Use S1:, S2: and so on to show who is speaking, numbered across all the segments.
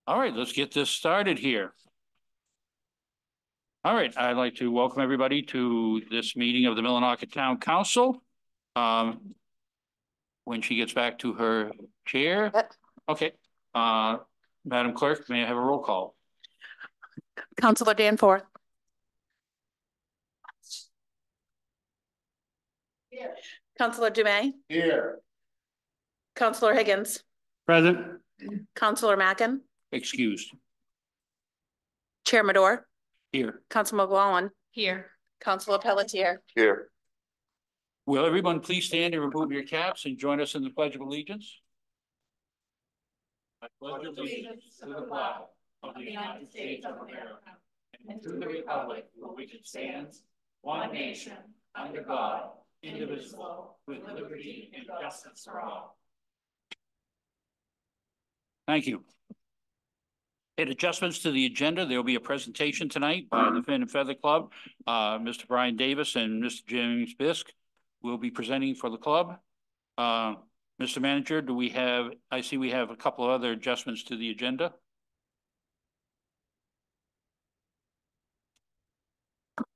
S1: All right, let's get this started here. All right, I'd like to welcome everybody to this meeting of the Millinocket Town Council. When she gets back to her chair. Okay. Madam Clerk, may I have a roll call?
S2: Councilor Danforth. Here. Councilor Dumais.
S3: Here.
S2: Councilor Higgins.
S3: Present.
S2: Councilor Mackin.
S1: Excused.
S2: Chair Madore.
S1: Here.
S2: Councilor McGowan. Here. Councilor Pelletier.
S3: Here.
S1: Will everyone please stand and remove your caps and join us in the Pledge of Allegiance? I pledge allegiance to the flag of the United States of America and to the republic for which it stands, one nation, under God, indivisible, with liberty and justice for all. Thank you. In adjustments to the agenda, there will be a presentation tonight by the Fin and Feather Club. Mr. Brian Davis and Mr. James Bisk will be presenting for the club. Mr. Manager, do we have, I see we have a couple of other adjustments to the agenda.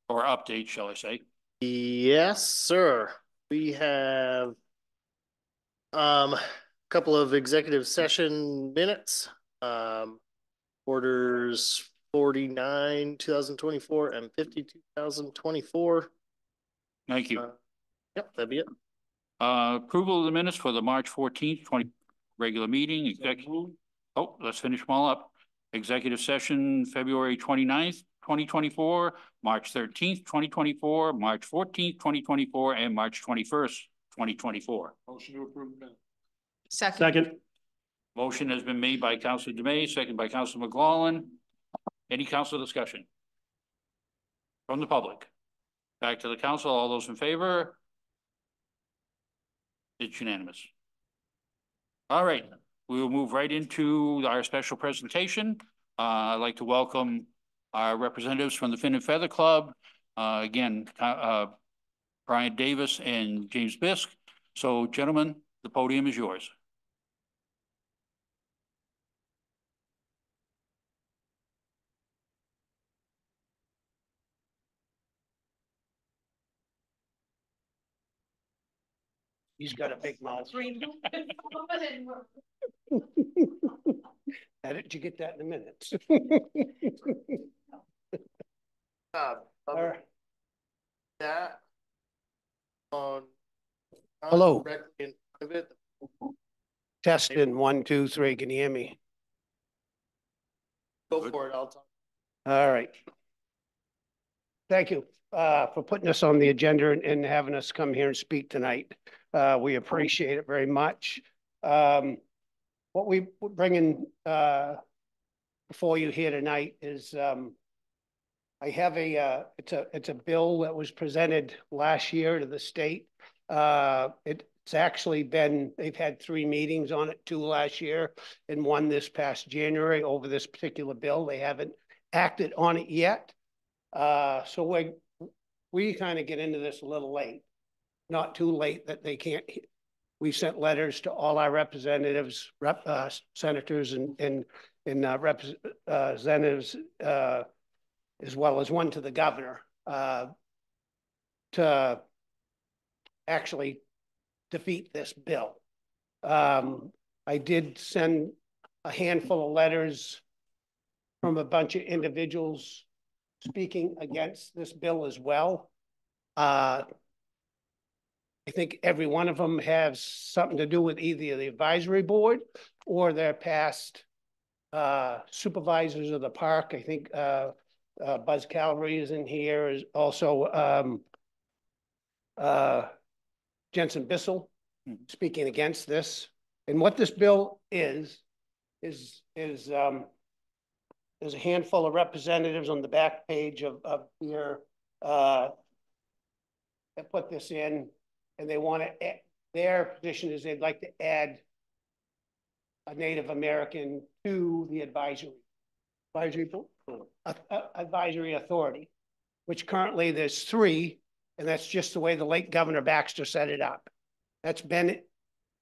S1: Or updates, shall I say?
S4: Yes, sir. We have a couple of executive session minutes. Orders 49, 2024 and 50, 2024.
S1: Thank you.
S4: Yep, that'd be it.
S1: Approval of the minutes for the March 14th, 20 regular meeting. Oh, let's finish them all up. Executive session, February 29th, 2024, March 13th, 2024, March 14th, 2024, and March 21st, 2024.
S3: Motion to approve minutes.
S2: Second.
S1: Motion has been made by Councilor Dumais, second by Councilor McLaughlin. Any council discussion from the public? Back to the council. All those in favor? It's unanimous. All right, we will move right into our special presentation. I'd like to welcome our representatives from the Fin and Feather Club. Again, Brian Davis and James Bisk. So, gentlemen, the podium is yours.
S3: He's got a big mouth. How did you get that in a minute?
S4: That on
S3: Hello.
S4: in front of it.
S3: Testing 1, 2, 3. Can you hear me?
S4: Go for it. I'll talk.
S3: All right. Thank you for putting us on the agenda and having us come here and speak tonight. We appreciate it very much. What we're bringing before you here tonight is I have it's a bill that was presented last year to the state. It's actually been, they've had 3 meetings on it, 2 last year and 1 this past January over this particular bill. They haven't acted on it yet. So we kind of get into this a little late, not too late that they can't. We sent letters to all our representatives, senators and representatives, as well as 1 to the governor, to actually defeat this bill. I did send a handful of letters from a bunch of individuals speaking against this bill as well. I think every one of them has something to do with either the advisory board or their past supervisors of the park. I think Buzz Calvary is in here, is also Jensen Bissell speaking against this. And what this bill is there's a handful of representatives on the back page of here that put this in, and they want to, their position is they'd like to add a Native American to the advisory authority, which currently there's 3, and that's just the way the late Governor Baxter set it up. That's been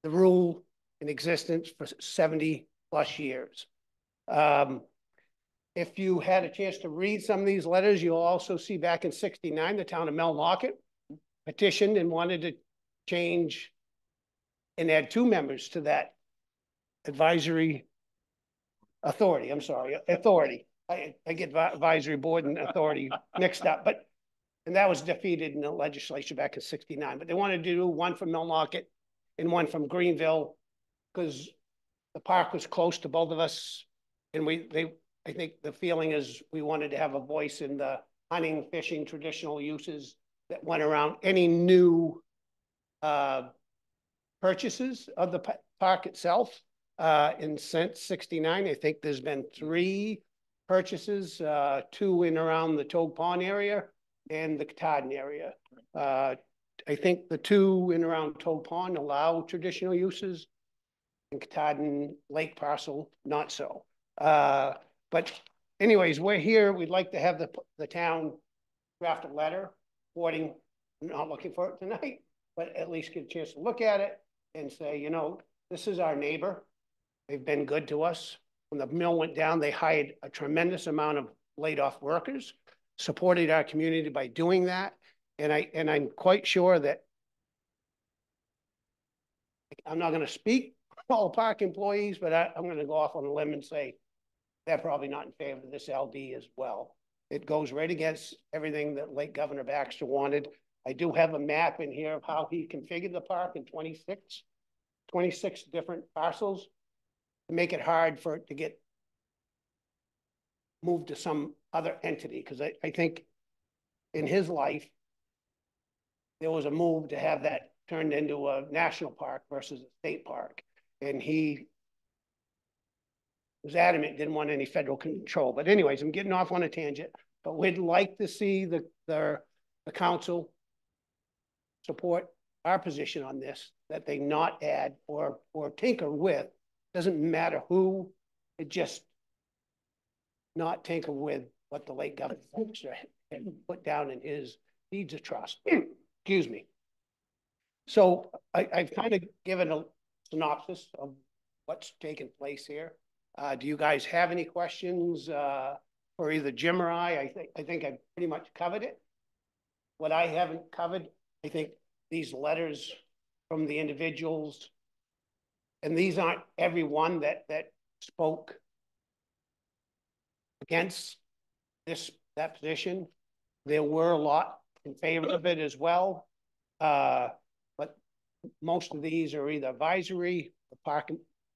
S3: the rule in existence for 70+ years. If you had a chance to read some of these letters, you'll also see back in 69, the town of Millmarket petitioned and wanted to change and add 2 members to that advisory authority. I'm sorry, authority. I get advisory board and authority mixed up, but, and that was defeated in the legislature back in 69, but they wanted to do 1 from Millmarket and 1 from Greenville because the park was close to both of us. And I think the feeling is we wanted to have a voice in the hunting, fishing, traditional uses that went around any new purchases of the park itself. And since 69, I think there's been 3 purchases, 2 in around the Toad Pond area and the Katahdin area. I think the 2 in around Toad Pond allow traditional uses, and Katahdin Lake parcel, not so. But anyways, we're here. We'd like to have the town draft a letter supporting, I'm not looking for it tonight, but at least get a chance to look at it and say, you know, this is our neighbor. They've been good to us. When the mill went down, they hired a tremendous amount of laid off workers, supported our community by doing that. And I'm quite sure that I'm not going to speak for all park employees, but I'm going to go off on a limb and say they're probably not in favor of this LD as well. It goes right against everything that late Governor Baxter wanted. I do have a map in here of how he configured the park in 26 different parcels to make it hard for it to get moved to some other entity. Because I think in his life, there was a move to have that turned into a national park versus a state park. And he was adamant, didn't want any federal control. But anyways, I'm getting off on a tangent, but we'd like to see the council support our position on this, that they not add or tinker with, doesn't matter who, it just not tinker with what the late Governor had put down in his deeds of trust. Excuse me. So I've kind of given a synopsis of what's taken place here. Do you guys have any questions for either Jim or I? I think I've pretty much covered it. What I haven't covered, I think these letters from the individuals, and these aren't everyone that spoke against that position. There were a lot in favor of it as well. But most of these are either advisory,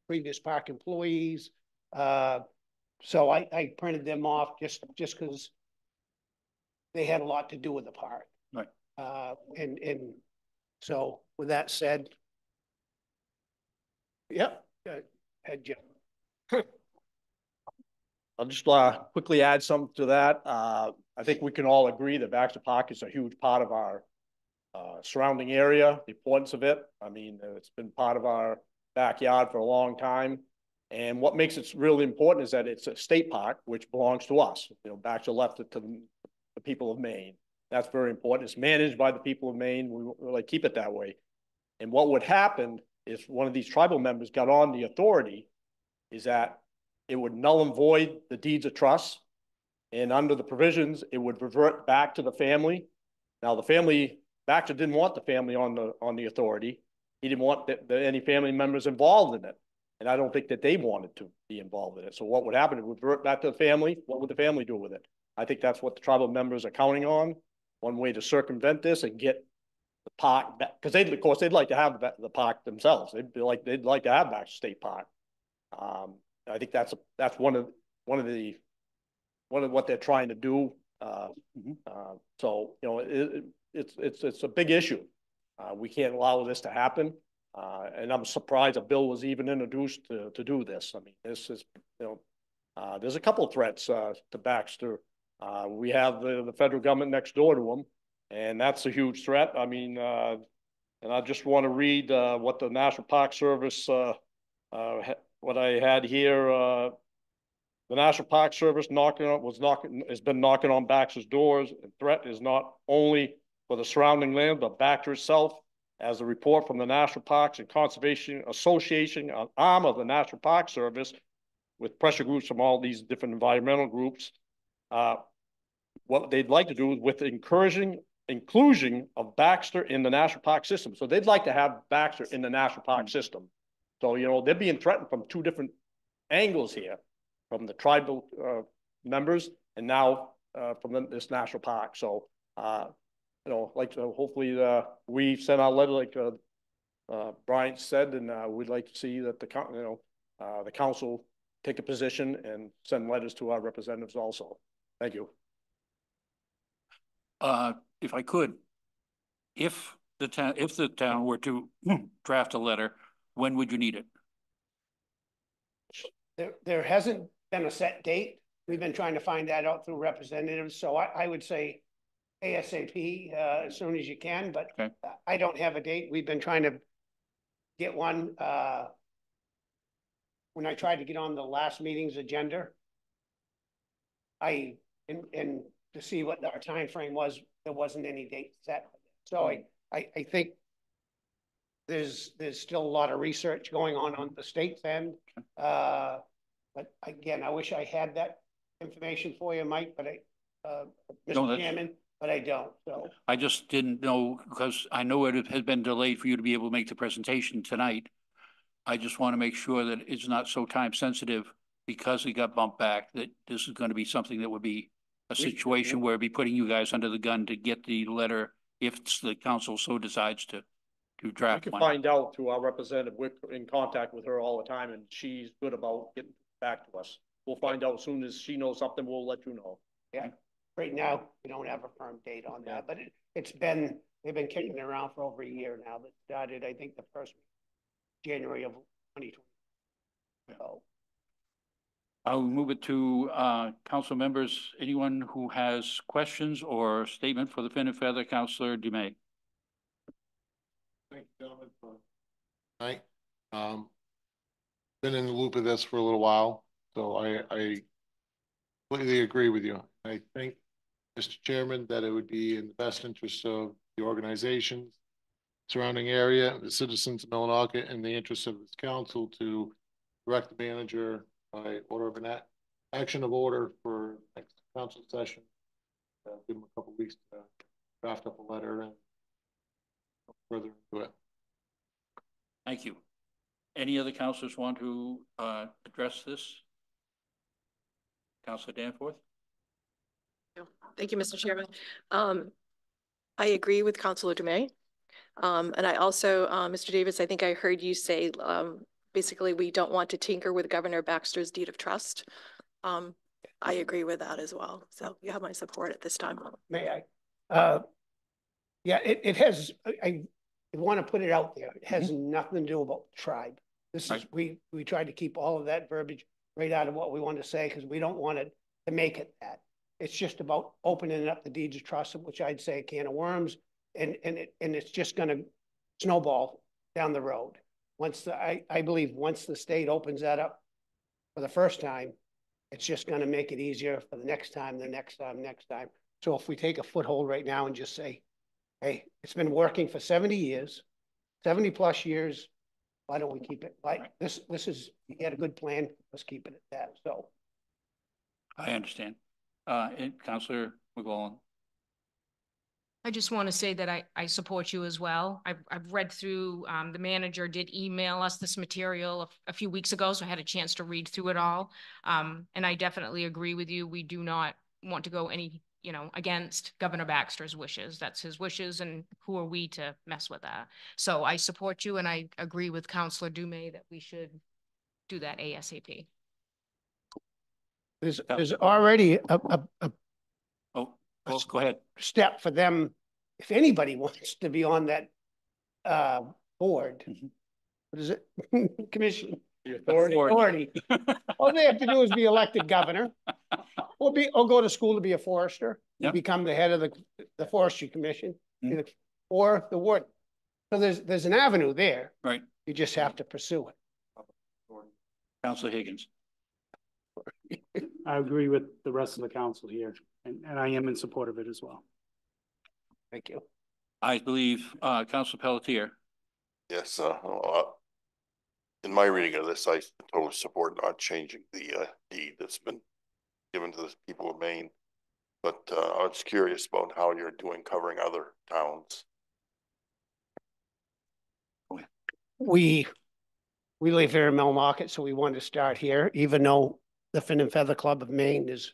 S3: previous park employees. So I printed them off just because they had a lot to do with the park.
S1: Right.
S3: And so with that said, yep, head Jim.
S5: I'll just quickly add something to that. I think we can all agree that Baxter Park is a huge part of our surrounding area, the importance of it. I mean, it's been part of our backyard for a long time. And what makes it really important is that it's a state park, which belongs to us. You know, Baxter left it to the people of Maine. That's very important. It's managed by the people of Maine. We like keep it that way. And what would happen if one of these tribal members got on the authority is that it would null and void the deeds of trust. And under the provisions, it would revert back to the family. Now, the family, Baxter didn't want the family on the authority. He didn't want any family members involved in it. And I don't think that they wanted to be involved in it. So what would happen? It would revert back to the family. What would the family do with it? I think that's what the tribal members are counting on. One way to circumvent this and get the park back, because of course, they'd like to have the park themselves. They'd like to have Baxter State Park. I think that's one of what they're trying to do. So you know, it's a big issue. We can't allow this to happen. And I'm surprised a bill was even introduced to do this. I mean, this is, you know, there's a couple of threats to Baxter. We have the federal government next door to them, and that's a huge threat. I mean, and I just want to read what the National Park Service, what I had here. The National Park Service has been knocking on Baxter's doors. The threat is not only for the surrounding land, but Baxter itself. As a report from the National Parks and Conservation Association, an arm of the National Park Service, with pressure groups from all these different environmental groups. What they'd like to do with inclusion of Baxter in the national park system. So they'd like to have Baxter in the national park system. So, you know, they're being threatened from two different angles here, from the tribal members and now from this national park. So, you know, like to hopefully we send our letter like Brian said, and we'd like to see that the council take a position and send letters to our representatives also. Thank you.
S1: If I could, if the town were to draft a letter, when would you need it?
S3: There hasn't been a set date. We've been trying to find that out through representatives, so I would say ASAP, as soon as you can, but
S1: okay.
S3: I don't have a date. We've been trying to get one, when I tried to get on the last meeting's agenda, and to see what our time frame was, there wasn't any date set. So I think there's still a lot of research going on the state's end. But again, I wish I had that information for you, Mike, but Mr. Chairman, but I don't. So
S1: I just didn't know, because I know it has been delayed for you to be able to make the presentation tonight. I just want to make sure that it's not so time sensitive because it got bumped back, that this is going to be something that would be a situation where it'd be putting you guys under the gun to get the letter if the council so decides to draft
S5: We can
S1: one.
S5: find out through our representative. We're in contact with her all the time, and she's good about getting back to us. We'll find out as soon as she knows something. We'll let you know.
S3: yeah, right now we don't have a firm date on that, but they've been kicking it around for over a year now. That started, I think, the first January of 2020. So
S1: I'll move it to council members. Anyone who has questions or statement for the Fin and Feather, Councillor Dumais.
S6: Thank you, gentlemen, for tonight. Been in the loop of this for a little while, so I completely agree with you. I think, Mr. Chairman, that it would be in the best interest of the organizations, surrounding area, the citizens of Millinocket, and the interests of this council to direct the manager by order of an action of order for next council session. Give them a couple of weeks to draft up a letter and go further into it.
S1: Thank you. Any other councillors want to address this? Councillor Danforth?
S2: Thank you, Mr. Chairman. I agree with Councilor Dumais. And I also, Mr. Davis, I think I heard you say, basically, we don't want to tinker with Governor Baxter's deed of trust. I agree with that as well. So you have my support at this time.
S3: may I? Yeah, it has, I want to put it out there. It has nothing to do about the tribe. This is, we tried to keep all of that verbiage right out of what we want to say, because we don't want it to make it that. It's just about opening up the deeds of trust, which I'd say a can of worms, and it's just going to snowball down the road. Once I believe once the state opens that up for the first time, it's just going to make it easier for the next time, the next time, next time. So if we take a foothold right now and just say, hey, it's been working for 70 years, 70 plus years. Why don't we keep it? Like this is, you had a good plan. Let's keep it at that. So
S1: I understand. And Councillor McGowan.
S7: I just want to say that I support you as well. I've read through, the manager did email us this material a few weeks ago, so I had a chance to read through it all. And I definitely agree with you. We do not want to go against Governor Baxter's wishes. That's his wishes, and who are we to mess with that? So I support you, and I agree with Councillor Dumais that we should do that ASAP.
S3: there's already
S1: Well, go ahead.
S3: step for them. If anybody wants to be on that board, what is it? Commission.
S5: The authority.
S3: Authority. All they have to do is be elected governor, or go to school to be a forester, become the head of the forestry commission, or the warden. So there's an avenue there.
S1: Right.
S3: You just have to pursue it.
S1: Councillor Higgins.
S8: I agree with the rest of the council here, and I am in support of it as well.
S3: Thank you.
S1: I believe Councillor Pelletier.
S6: Yes,
S9: in my reading of this, I totally support not changing the deed that's been given to the people of Maine. But I was curious about how you're doing covering other towns.
S3: We live here in Millmarket, so we wanted to start here, even though the Fin and Feather Club of Maine is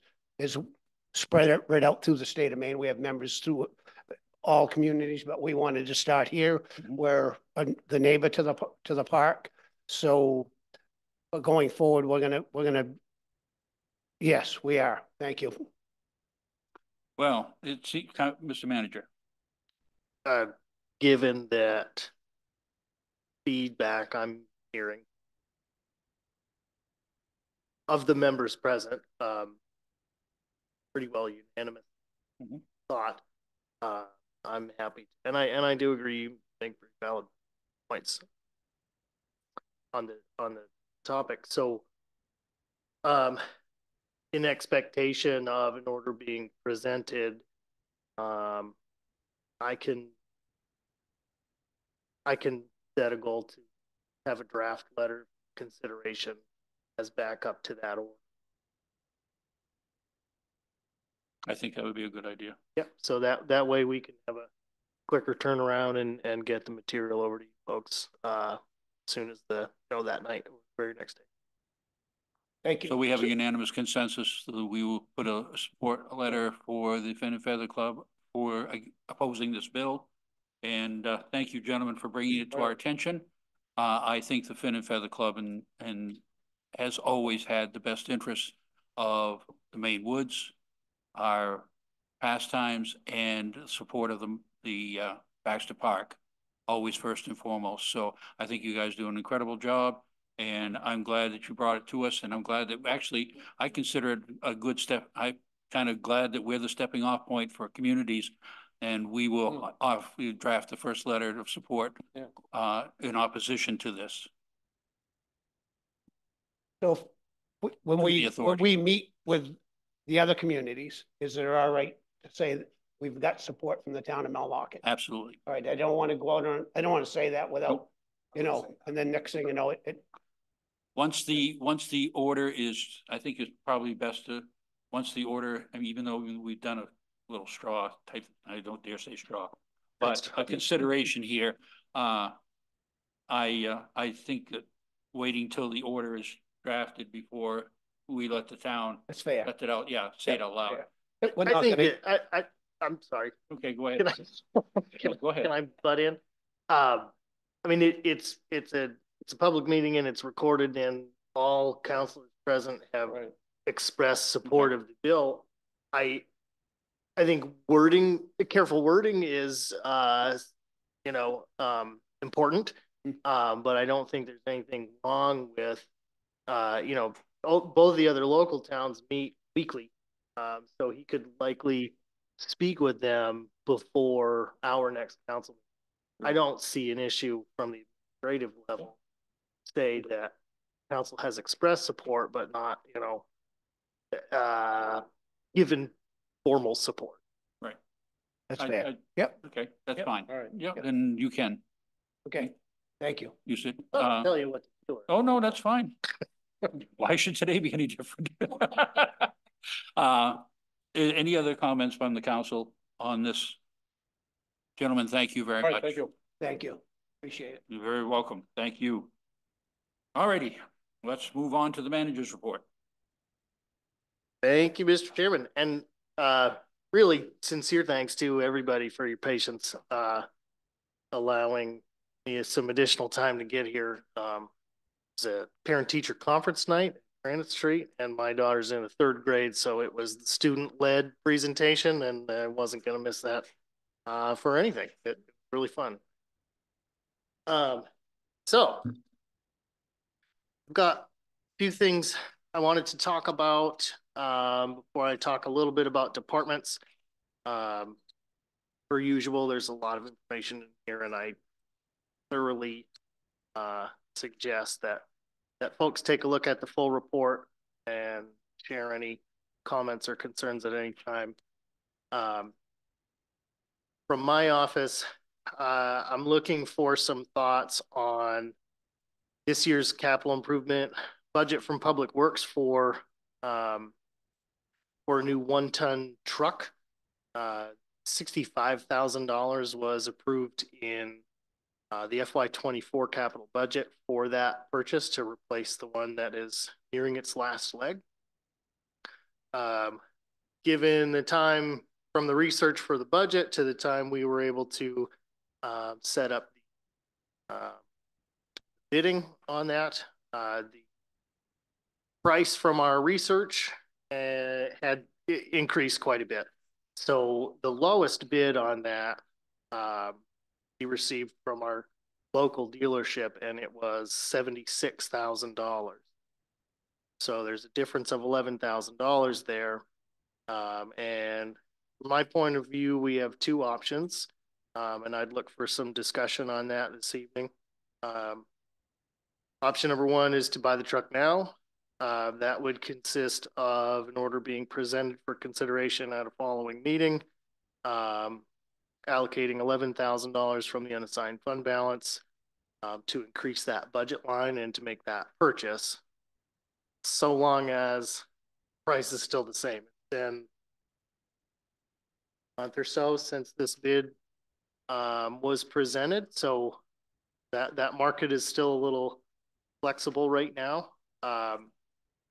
S3: spread out right out through the state of Maine. We have members through all communities, but we wanted to start here. We're the neighbor to the park. So going forward, we're gonna, yes, we are. Thank you.
S1: Well, it's, Mr. Manager.
S4: Given that feedback I'm hearing of the members present, pretty well unanimous thought. I'm happy, and I do agree. You make pretty valid points on the topic. So, in expectation of an order being presented, I can set a goal to have a draft letter consideration as backup to that order.
S1: I think that would be a good idea.
S4: Yep. So that way we can have a quicker turnaround and get the material over to you folks as soon as that night or very next day.
S3: Thank you.
S1: So we have a unanimous consensus that we will put a support letter for the Fin and Feather Club for opposing this bill. And thank you, gentlemen, for bringing it to our attention. I think the Fin and Feather Club and has always had the best interests of the Maine Woods, our pastimes, and support of the Baxter Park, always first and foremost. So I think you guys do an incredible job, and I'm glad that you brought it to us. And I'm glad that actually I consider it a good step. I'm kind of glad that we're the stepping off point for communities, and we will we draft the first letter of support in opposition to this.
S3: So when we meet with the other communities, is it all right to say that we've got support from the town of Millmarket?
S1: Absolutely.
S3: All right. I don't want to go out on, I don't want to say that without, and then next thing you know,
S1: Once the order is, I think it's probably best to, once the order, I mean, even though we've done a little straw type, I don't dare say straw, but a consideration here, I think that waiting till the order is drafted before we let the town.
S3: that's fair.
S1: Let it out, say it out loud.
S4: I think I'm sorry.
S1: Okay, go ahead. Go ahead.
S4: Can I butt in? I mean, it's a public meeting and it's recorded, and all councilors present have expressed support of the bill. I think careful wording is important, but I don't think there's anything wrong with both the other local towns meet weekly, so he could likely speak with them before our next council. I don't see an issue from the administrative level. Say that council has expressed support, but not, given formal support.
S1: Right.
S3: That's fair. Yep.
S1: Okay, that's fine.
S5: All right.
S1: Yeah, then you can.
S3: Okay. Thank you.
S1: You said.
S4: I'll tell you what to do.
S1: Oh, no, that's fine. Why should today be any different? Any other comments from the council on this? Gentlemen, thank you very much.
S5: Thank you.
S3: Thank you. Appreciate it.
S1: You're very welcome. Thank you. All righty, let's move on to the manager's report.
S4: Thank you, Mr. Chairman. And really sincere thanks to everybody for your patience, allowing me some additional time to get here. It's a parent-teacher conference night at Granite Street, and my daughter's in the 3rd grade, so it was the student-led presentation, and I wasn't going to miss that for anything. It was really fun. So I've got a few things I wanted to talk about before I talk a little bit about departments. Per usual, there's a lot of information in here, and I thoroughly suggest that folks take a look at the full report and share any comments or concerns at any time. From my office, I'm looking for some thoughts on this year's capital improvement budget from Public Works for a new 1-ton truck. $65,000 was approved in the FY24 capital budget for that purchase to replace the one that is nearing its last leg. Given the time from the research for the budget to the time we were able to set up the bidding on that, the price from our research had increased quite a bit. So the lowest bid on that he received from our local dealership, and it was $76,000. So there's a difference of $11,000 there. And from my point of view, we have two options, and I'd look for some discussion on that this evening. Option number one is to buy the truck now. That would consist of an order being presented for consideration at a following meeting, allocating $11,000 from the unassigned fund balance to increase that budget line and to make that purchase, so long as price is still the same. Then a month or so since this bid was presented, so that market is still a little flexible right now.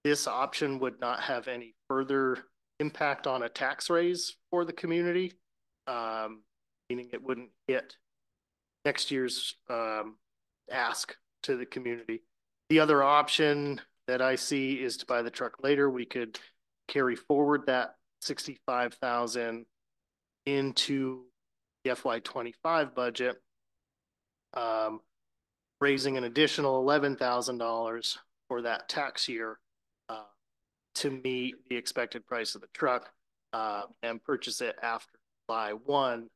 S4: This option would not have any further impact on a tax raise for the community, meaning it wouldn't hit next year's ask to the community. The other option that I see is to buy the truck later. We could carry forward that $65,000 into the FY25 budget, raising an additional $11,000 for that tax year to meet the expected price of the truck and purchase it after July 1,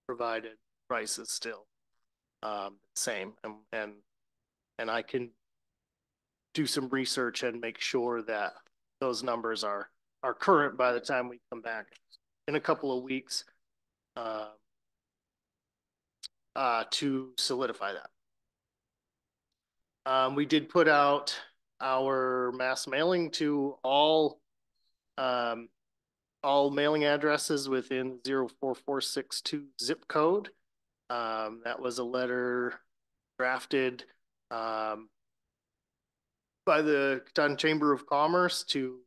S4: provided price is still same. And I can do some research and make sure that those numbers are current by the time we come back in a couple of weeks to solidify that. We did put out our mass mailing to all mailing addresses within 04462 zip code. That was a letter drafted by the Katahdin Chamber of Commerce to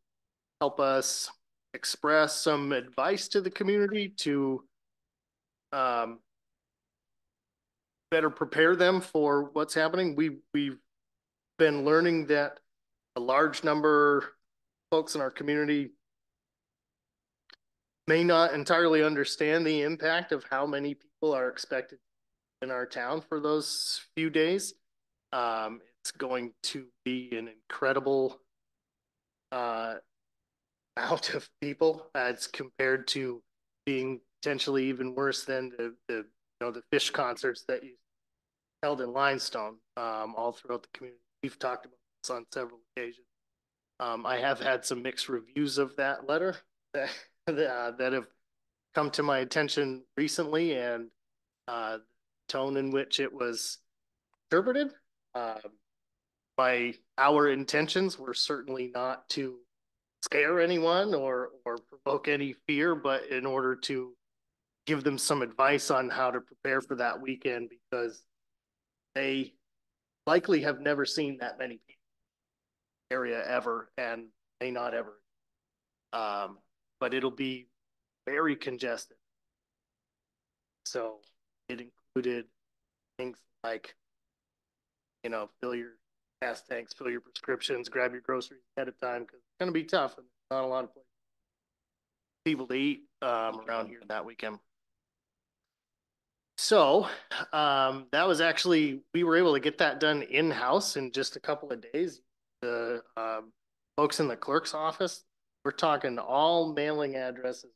S4: help us express some advice to the community to better prepare them for what's happening. We've been learning that a large number of folks in our community may not entirely understand the impact of how many people are expected in our town for those few days. It's going to be an incredible amount of people as compared to being potentially even worse than the fish concerts that you held in Limestone all throughout the community. We've talked about this on several occasions. I have had some mixed reviews of that letter that have come to my attention recently, and the tone in which it was interpreted. Our intentions were certainly not to scare anyone or provoke any fear, but in order to give them some advice on how to prepare for that weekend, because they likely have never seen that many people in the area ever, and may not ever. But it'll be very congested. So it included things like, fill your gas tanks, fill your prescriptions, grab your groceries ahead of time, because it's going to be tough and not a lot of people to eat around here that weekend. So that was actually, we were able to get that done in-house in just a couple of days. The folks in the clerk's office, we're talking all mailing addresses.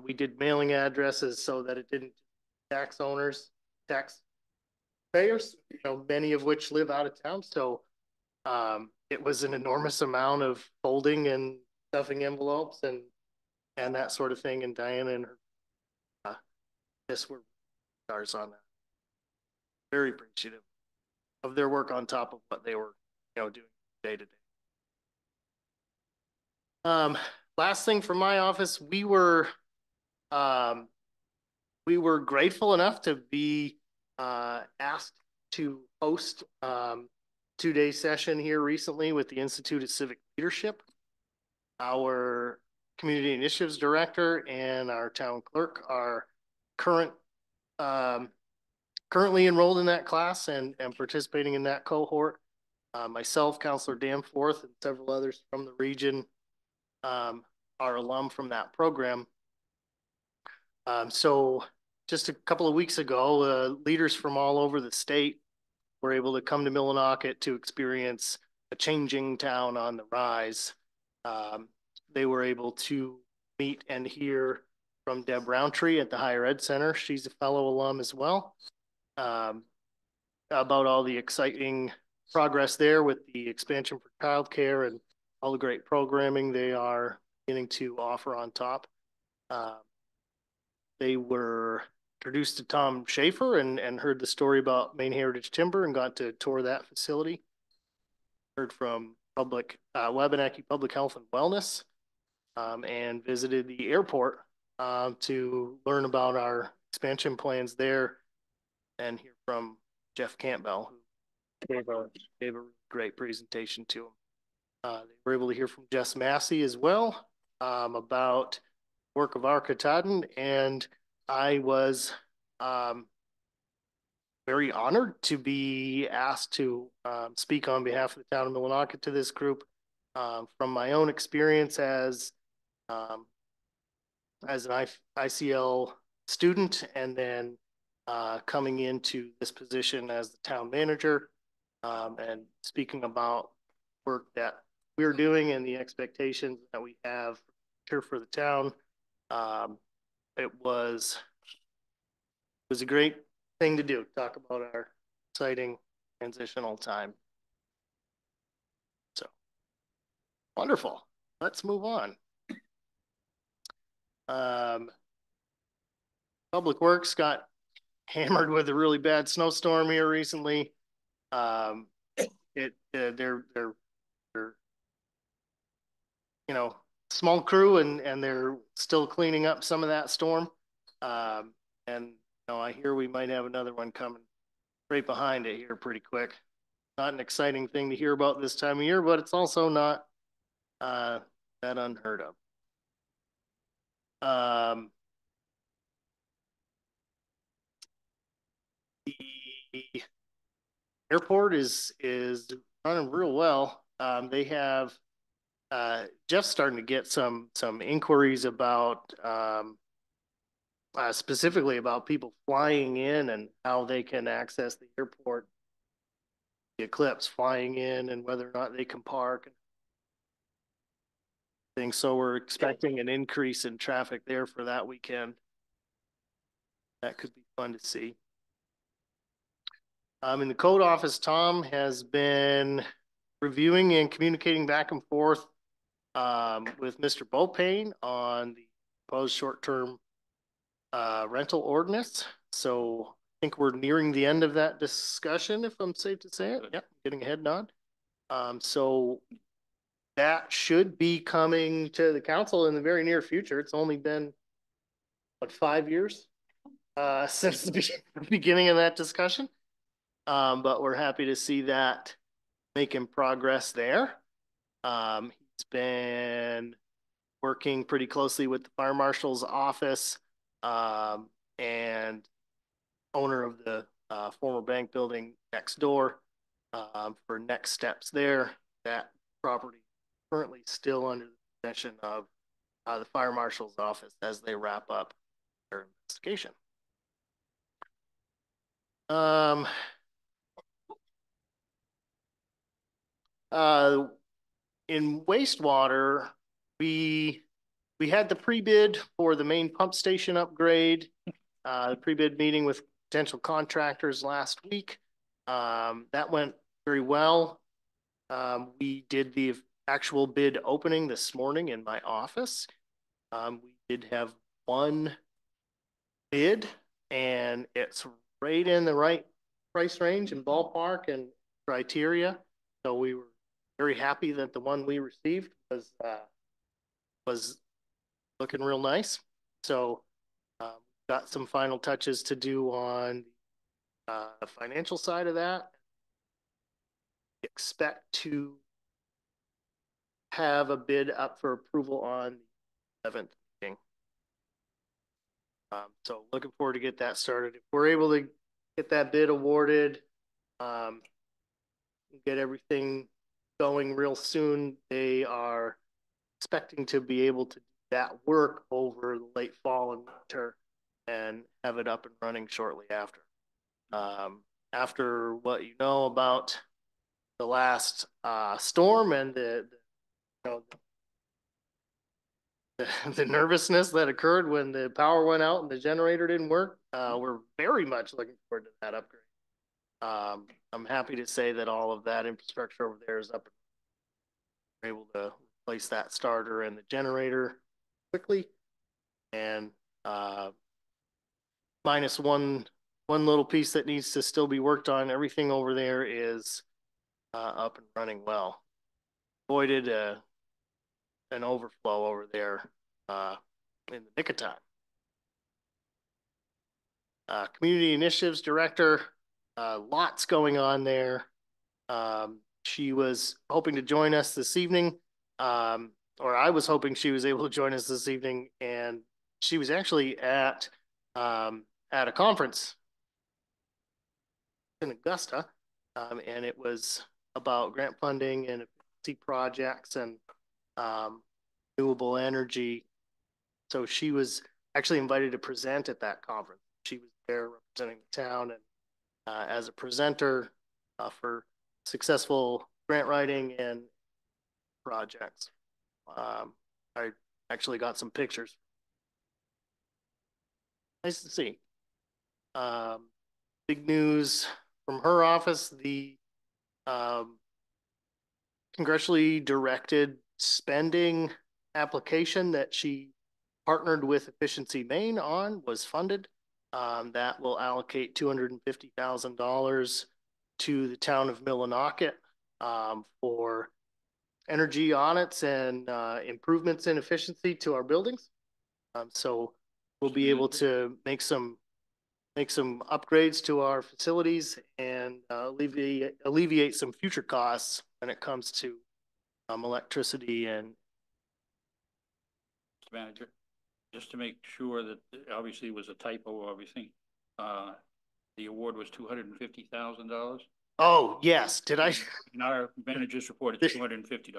S4: We did mailing addresses so that it didn't tax owners, tax payers, many of which live out of town. So it was an enormous amount of folding and stuffing envelopes and that sort of thing. And Diana and her, were stars on that. very appreciative of their work on top of what they were, doing day to day. Last thing from my office, we were grateful enough to be asked to host 2-day session here recently with the Institute of Civic Leadership. Our community initiatives director and our town clerk are currently enrolled in that class and participating in that cohort. Myself, Councilor Danforth, and several others from the region are alum from that program. So just a couple of weeks ago, leaders from all over the state were able to come to Millinocket to experience a changing town on the rise. They were able to meet and hear from Deb Roundtree at the Higher Ed Center. She's a fellow alum as well. About all the exciting progress there with the expansion for childcare and all the great programming they are beginning to offer on top. They were introduced to Tom Schaefer and heard the story about Maine Heritage Timber and got to tour that facility. Heard from Wabanaki Public Health and Wellness, and visited the airport to learn about our expansion plans there and hear from Jeff Campbell, who gave a great presentation to him. They were able to hear from Jess Massey as well about work of Ar Katahdin, and I was very honored to be asked to speak on behalf of the town of Millinocket to this group from my own experience as an ICL student, and then coming into this position as the town manager, and speaking about work that we're doing and the expectations that we have here for the town. It was a great thing to do, talk about our exciting transitional time. So wonderful. Let's move on. Public Works got hammered with a really bad snowstorm here recently. They're small crew and they're still cleaning up some of that storm. And I hear we might have another one coming right behind it here pretty quick. Not an exciting thing to hear about this time of year, but it's also not that unheard of. The airport is running real well. They have Jeff's starting to get some inquiries about specifically about people flying in and how they can access the airport, the Eclipse flying in, and whether or not they can park and things. So we're expecting an increase in traffic there for that weekend. That could be fun to see. In the code office, Tom has been reviewing and communicating back and forth with Mr. Beaupain on the proposed short-term rental ordinance. So I think we're nearing the end of that discussion, if I'm safe to say it. Yep, getting a head nod. So that should be coming to the council in the very near future. It's only been, what, 5 years since the beginning of that discussion. But we're happy to see that making progress there. He's been working pretty closely with the fire marshal's office and owner of the former bank building next door for next steps there. That property currently still under the possession of the fire marshal's office as they wrap up their investigation. In wastewater, we had the pre-bid for the main pump station upgrade, the pre-bid meeting with potential contractors last week. That went very well. We did the actual bid opening this morning in my office. We did have one bid, and it's right in the right price range and ballpark and criteria. So we were very happy that the one we received was looking real nice. So got some final touches to do on the financial side of that. Expect to have a bid up for approval on the 11th meeting. So looking forward to get that started. If we're able to get that bid awarded, get everything going real soon, they are expecting to be able to do that work over the late fall and winter and have it up and running shortly after. After what you know about the last storm and the nervousness that occurred when the power went out and the generator didn't work, we're very much looking forward to that upgrade. I'm happy to say that all of that infrastructure over there is up. We're able to replace that starter and the generator quickly, and minus one little piece that needs to still be worked on. Everything over there is up and running well. Avoided an overflow over there in the nick of time. Community Initiatives Director, lots going on there. She was hoping to join us this evening, or I was hoping she was able to join us this evening, and she was actually at a conference in Augusta, and it was about grant funding and efficiency projects and renewable energy. So she was actually invited to present at that conference. She was there representing the town and as a presenter for successful grant writing and projects. I actually got some pictures. Nice to see. Big news from her office, the congressionally directed spending application that she partnered with Efficiency Maine on was funded. That will allocate $250,000 to the town of Millinocket for energy audits and improvements in efficiency to our buildings. So we'll be able to make some upgrades to our facilities and alleviate some future costs when it comes to electricity and.
S1: Mr. Manager, just to make sure that obviously it was a typo or everything, the award was $250,000.
S4: Oh, yes. Did I?
S1: In our manager's report, it's $250.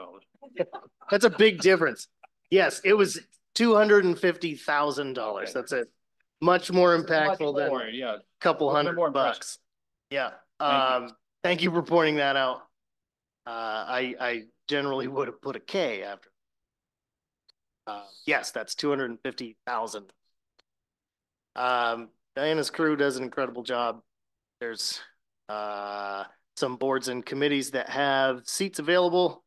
S4: That's a big difference. Yes, it was $250,000. Okay. That's it. Much more impactful than a couple $100 bucks. Yeah. Thank you for pointing that out. I generally would have put a K after. Yes, that's $250,000. Diana's crew does an incredible job. There's some boards and committees that have seats available.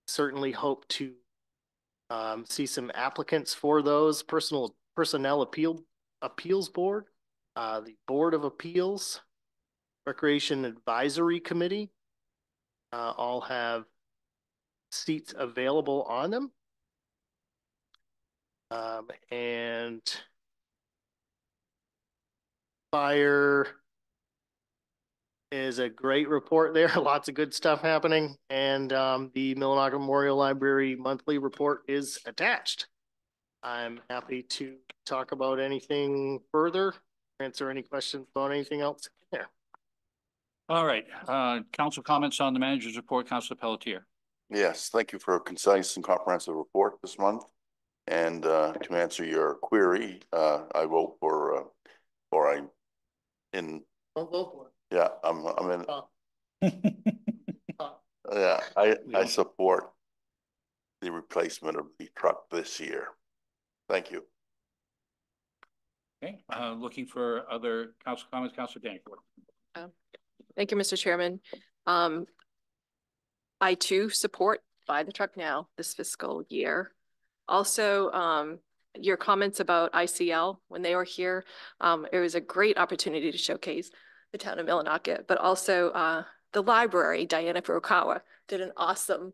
S4: Certainly hope to see some applicants for those. Personnel Appeals Board, the Board of Appeals, Recreation Advisory Committee, all have seats available on them. And Fire is a great report there. Lots of good stuff happening. And the Millinocket Memorial Library monthly report is attached. I'm happy to talk about anything further, answer any questions about anything else there.
S1: All right. Council comments on the manager's report, Councilor Pelletier.
S9: Yes, thank you for a concise and comprehensive report this month. And to answer your query, I vote for I'm in.
S4: Don't vote for it.
S9: Yeah, I'm in. Yeah, I support the replacement of the truck this year. Thank you.
S1: Okay, looking for other council comments, Councilor Danforth.
S2: Thank you, Mr. Chairman. I too support Buy the Truck Now this fiscal year. Also, your comments about ICL when they were here, it was a great opportunity to showcase the town of Millinocket, but also the library, Diana Furukawa, did an awesome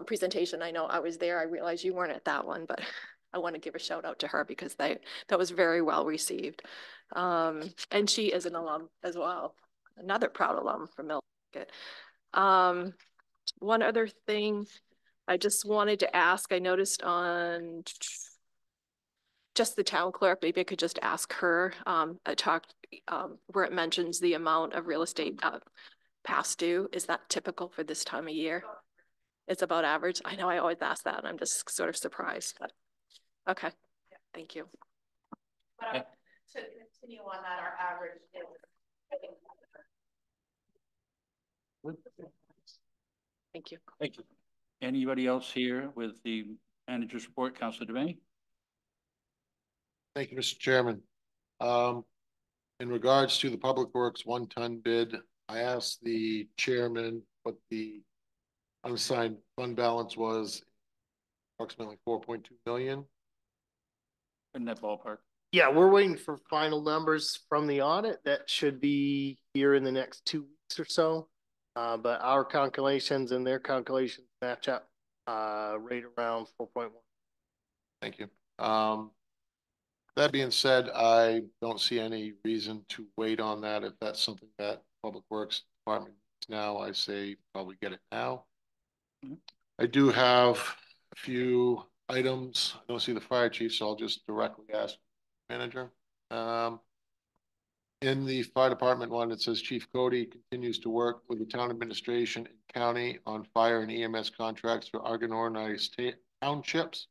S2: presentation. I know I was there. I realize you weren't at that one, but I want to give a shout out to her because that was very well received. And she is an alum as well, another proud alum from Millinocket. One other thing I just wanted to ask, I noticed on just the town clerk, maybe I could just ask her, I talked where it mentions the amount of real estate past due. Is that typical for this time of year? It's about average. I know I always ask that and I'm just sort of surprised, but okay, thank you.
S1: Okay.
S2: To continue on that, our average is, thank you.
S1: Thank you. Anybody else here with the manager's report? Councilor Dumeay?
S6: Thank you, Mr. Chairman. In regards to the Public Works 1-ton bid, I asked the chairman what the unassigned fund balance was, approximately 4.2 million.
S1: In that ballpark.
S4: Yeah, we're waiting for final numbers from the audit. That should be here in the next 2 weeks or so. But our calculations and their calculations match up right around 4.1. Thank you.
S6: That being said, I don't see any reason to wait on that. If that's something that Public Works Department needs now, I say probably get it now.
S1: Mm-hmm.
S6: I do have a few items. I don't see the fire chief, so I'll just directly ask the manager. In the fire department one, it says Chief Cody continues to work with the town administration and county on fire and EMS contracts for unorganized townships.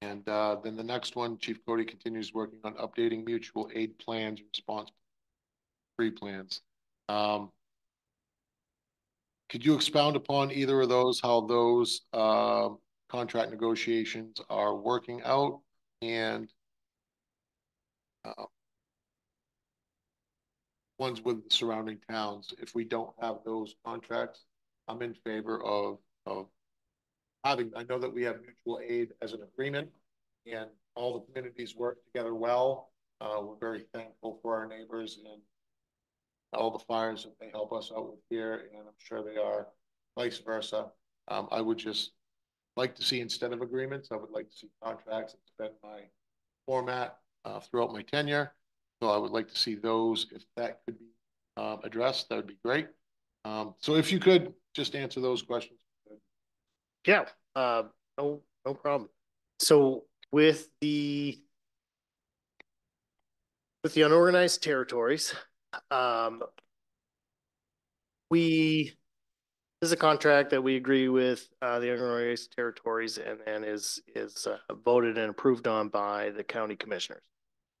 S6: And then the next one, Chief Cody continues working on updating mutual aid plans, response free plans. Could you expound upon either of those, how those contract negotiations are working out, and ones with the surrounding towns? If we don't have those contracts, I'm in favor of having, I know that we have mutual aid as an agreement and all the communities work together well. We're very thankful for our neighbors and all the fires that they help us out with here, and I'm sure they are vice versa. I would just like to see, instead of agreements, I would like to see contracts. It's been my format throughout my tenure. So I would like to see those. If that could be addressed, that would be great. So if you could just answer those questions.
S4: Yeah, no problem. So with the unorganized territories, this is a contract that we agree with the unorganized territories, and then is voted and approved on by the county commissioners.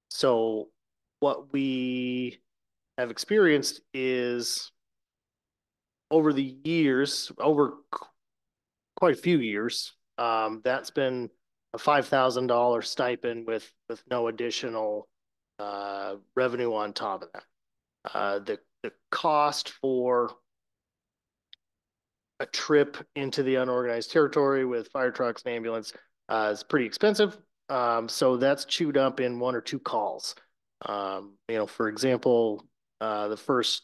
S4: So what we have experienced is over the years, over quite a few years, that's been a $5,000 stipend with no additional revenue on top of that. The cost for a trip into the unorganized territory with fire trucks and ambulance is pretty expensive. So that's chewed up in 1 or 2 calls. For example, the first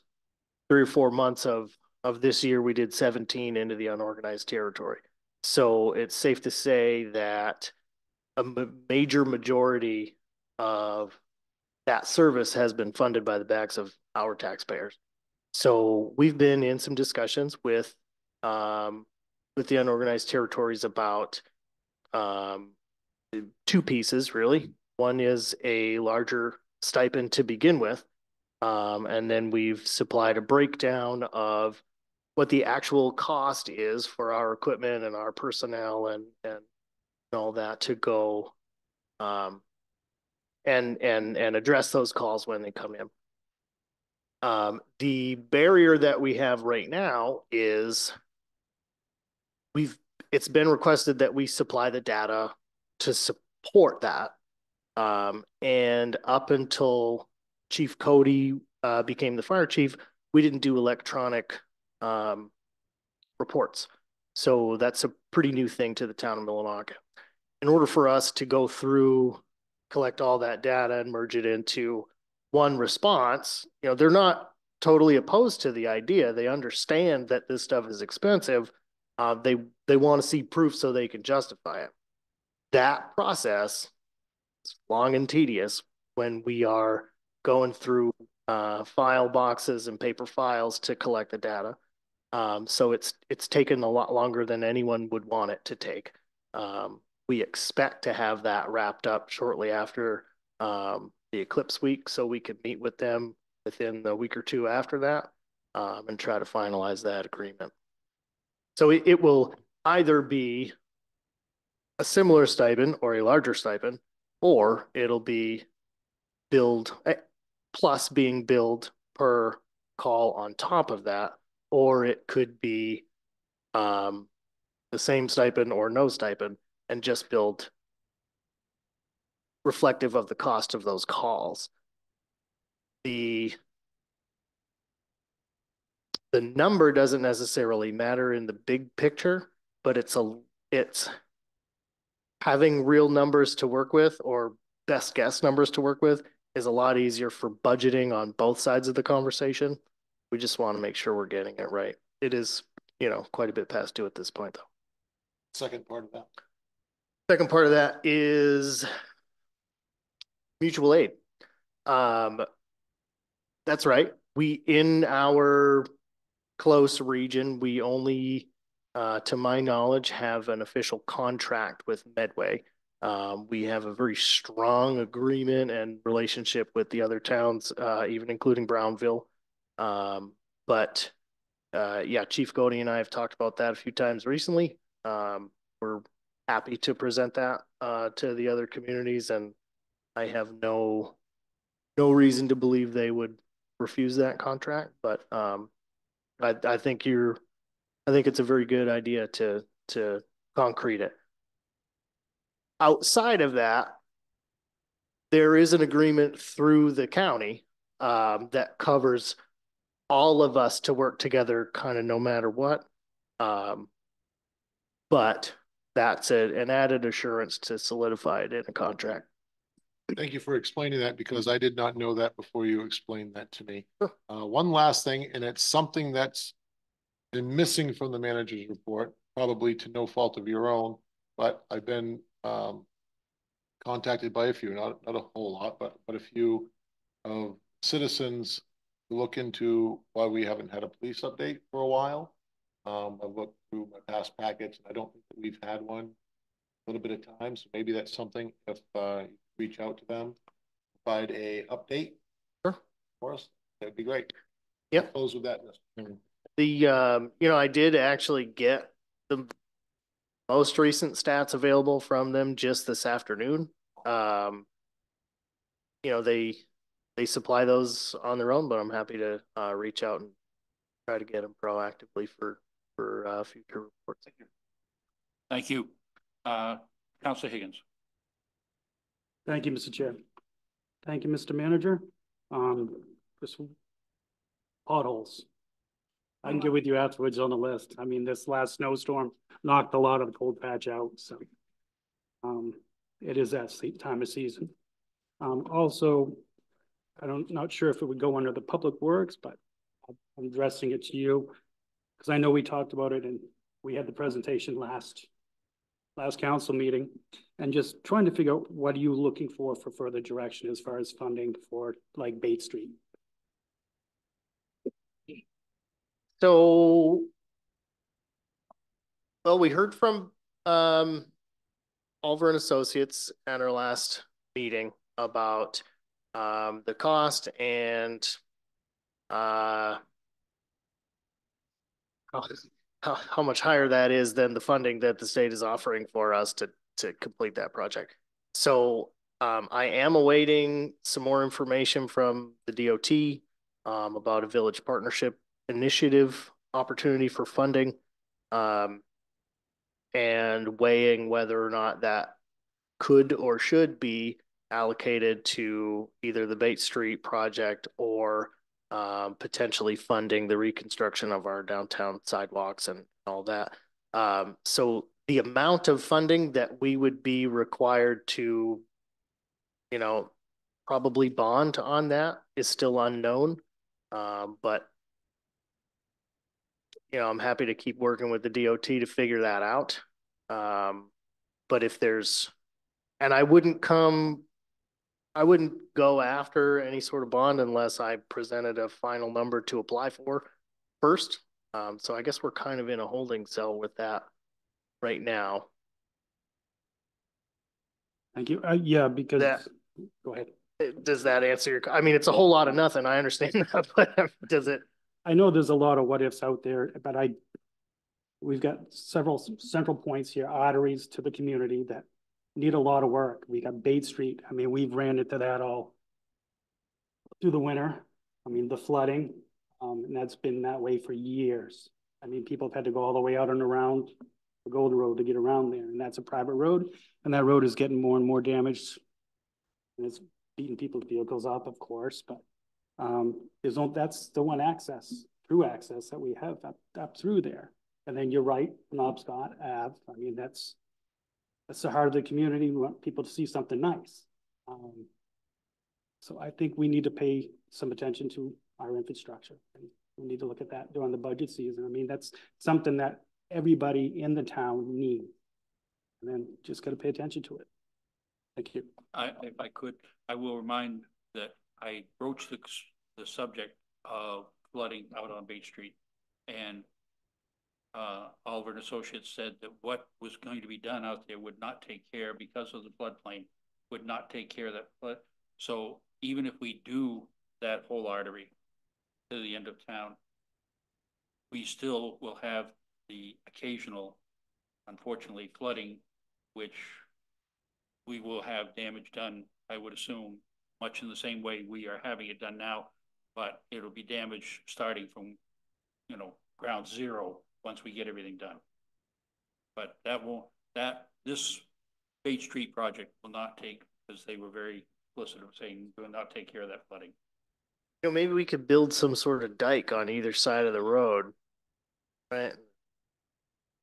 S4: 3 or 4 months of this year, we did 17 into the unorganized territory. So it's safe to say that a major majority of that service has been funded by the backs of our taxpayers. So we've been in some discussions with the unorganized territories about 2 pieces, really. One is a larger stipend to begin with. And then we've supplied a breakdown of what the actual cost is for our equipment and our personnel and all that to go and address those calls when they come in. The barrier that we have right now is it's been requested that we supply the data to support that. And up until Chief Cody became the fire chief, we didn't do electronic reports. So that's a pretty new thing to the town of Millinocket. In order for us to go through, collect all that data and merge it into one response. You know, they're not totally opposed to the idea. They understand that this stuff is expensive. They want to see proof so they can justify it. That process is long and tedious when we are going through file boxes and paper files to collect the data. So it's taken a lot longer than anyone would want it to take. We expect to have that wrapped up shortly after the eclipse week, so we could meet with them within the week or two after that and try to finalize that agreement. So it will either be a similar stipend or a larger stipend, or it'll be billed plus being billed per call on top of that, or it could be the same stipend or no stipend and just billed reflective of the cost of those calls. The number doesn't necessarily matter in the big picture, but it's having real numbers to work with, or best guess numbers to work with, is a lot easier for budgeting on both sides of the conversation. We just want to make sure we're getting it right. It is, you know, quite a bit past due at this point, though.
S6: Second part of that.
S4: Second part of that is mutual aid. That's right. We, in our close region, we only, to my knowledge, have an official contract with Medway. We have a very strong agreement and relationship with the other towns, even including Brownville. But yeah, Chief Godey and I have talked about that a few times recently. We're happy to present that to the other communities, and I have no reason to believe they would refuse that contract. But I think it's a very good idea to concrete it. Outside of that, there is an agreement through the county that covers all of us to work together kind of no matter what. But that's an added assurance to solidify it in a contract.
S6: Thank you for explaining that, because I did not know that before you explained that to me. One last thing, and it's something that's been missing from the manager's report, probably to no fault of your own, but I've been contacted by a few, not a whole lot, but a few of citizens to look into why we haven't had a police update for a while. I've looked through my past packets, and I don't think that we've had one a little bit of time. So maybe that's something, if you reach out to them, provide a update for us, that'd be great.
S4: Yep.
S6: Close with that, Mr. Chairman.
S4: You know, I did actually get the most recent stats available from them just this afternoon. You know, they supply those on their own, but I'm happy to reach out and try to get them proactively for future reports.
S1: Thank you. Councilor Higgins.
S8: Thank you, Mr. Chair. Thank you, Mr. Manager. Just potholes. I can get with you afterwards on the list. I mean, this last snowstorm knocked a lot of the cold patch out, so it is that time of season. Also, not sure if it would go under the Public Works, but I'm addressing it to you because I know we talked about it and we had the presentation last council meeting, and just trying to figure out what are you looking for further direction as far as funding for like Bate Street.
S4: So, well, we heard from Oliver and Associates at our last meeting about the cost and how much higher that is than the funding that the state is offering for us to complete that project. So I am awaiting some more information from the DOT about a village partnership initiative opportunity for funding, and weighing whether or not that could or should be allocated to either the Bate Street project or potentially funding the reconstruction of our downtown sidewalks and all that. So the amount of funding that we would be required to, you know, probably bond on that is still unknown. But I'm happy to keep working with the DOT to figure that out. But if there's, and I wouldn't go after any sort of bond unless I presented a final number to apply for first. So I guess we're kind of in a holding cell with that right now.
S8: Thank you. Yeah, because,
S4: That-
S8: go ahead.
S4: Does that answer your, I mean, it's a whole lot of nothing. I understand that, but does it?
S8: I know there's a lot of what ifs out there, but we've got several central points here, arteries to the community that need a lot of work. We got Bate Street. I mean, we've ran into that all through the winter. I mean, the flooding, and that's been that way for years. I mean, people have had to go all the way out and around the Golden Road to get around there, and that's a private road, and that road is getting more and more damaged. And it's beating people's vehicles up, of course, but that's the one through access that we have up through there. And then you're right, Penobscot Ave. I mean, that's the heart of the community. We want people to see something nice. So I think we need to pay some attention to our infrastructure. And we need to look at that during the budget season. I mean, that's something that everybody in the town needs. And then just got to pay attention to it. Thank you.
S1: If I could, I will remind that I broached the subject of flooding out on Bay Street, and Oliver and Associates said that what was going to be done out there would not take care, because of the floodplain, would not take care of that flood. So even if we do that whole artery to the end of town, we still will have the occasional, unfortunately, flooding, which we will have damage done, I would assume, much in the same way we are having it done now, but it'll be damage starting from, ground zero once we get everything done. But this Bay Street project will not take, because they were very explicit of saying, will not take care of that flooding.
S4: Maybe we could build some sort of dike on either side of the road, right?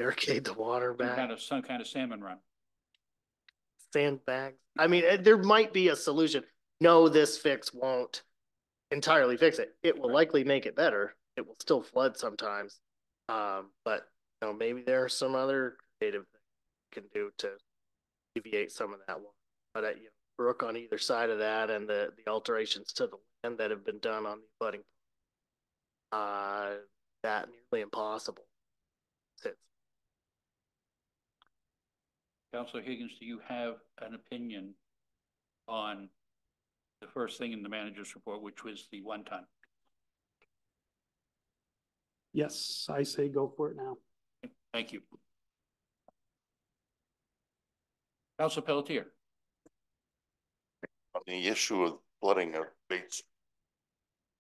S4: Barricade the water back.
S1: Some kind of salmon run.
S4: Sandbags. I mean, there might be a solution. No, this fix won't entirely fix it. It will likely make it better. It will still flood sometimes. But maybe there are some other creative things we can do to alleviate some of that one. But brook on either side of that, and the alterations to the land that have been done on the flooding, that nearly impossible.
S1: Councilor Higgins, do you have an opinion on the first thing in the manager's report, which was the 1 ton?
S8: Yes, I say go for it now.
S1: Thank you. Councilor Pelletier.
S9: On the issue of flooding of Bates,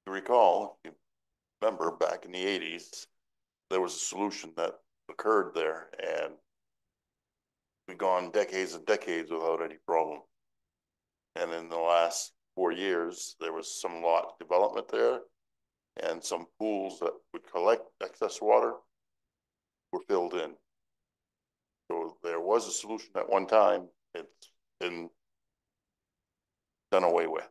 S9: you recall, you remember back in the 80s, there was a solution that occurred there, and we've gone decades and decades without any problem. And in the last 4 years, there was some lot development there, and some pools that would collect excess water were filled in. So there was a solution at one time. It's been done away with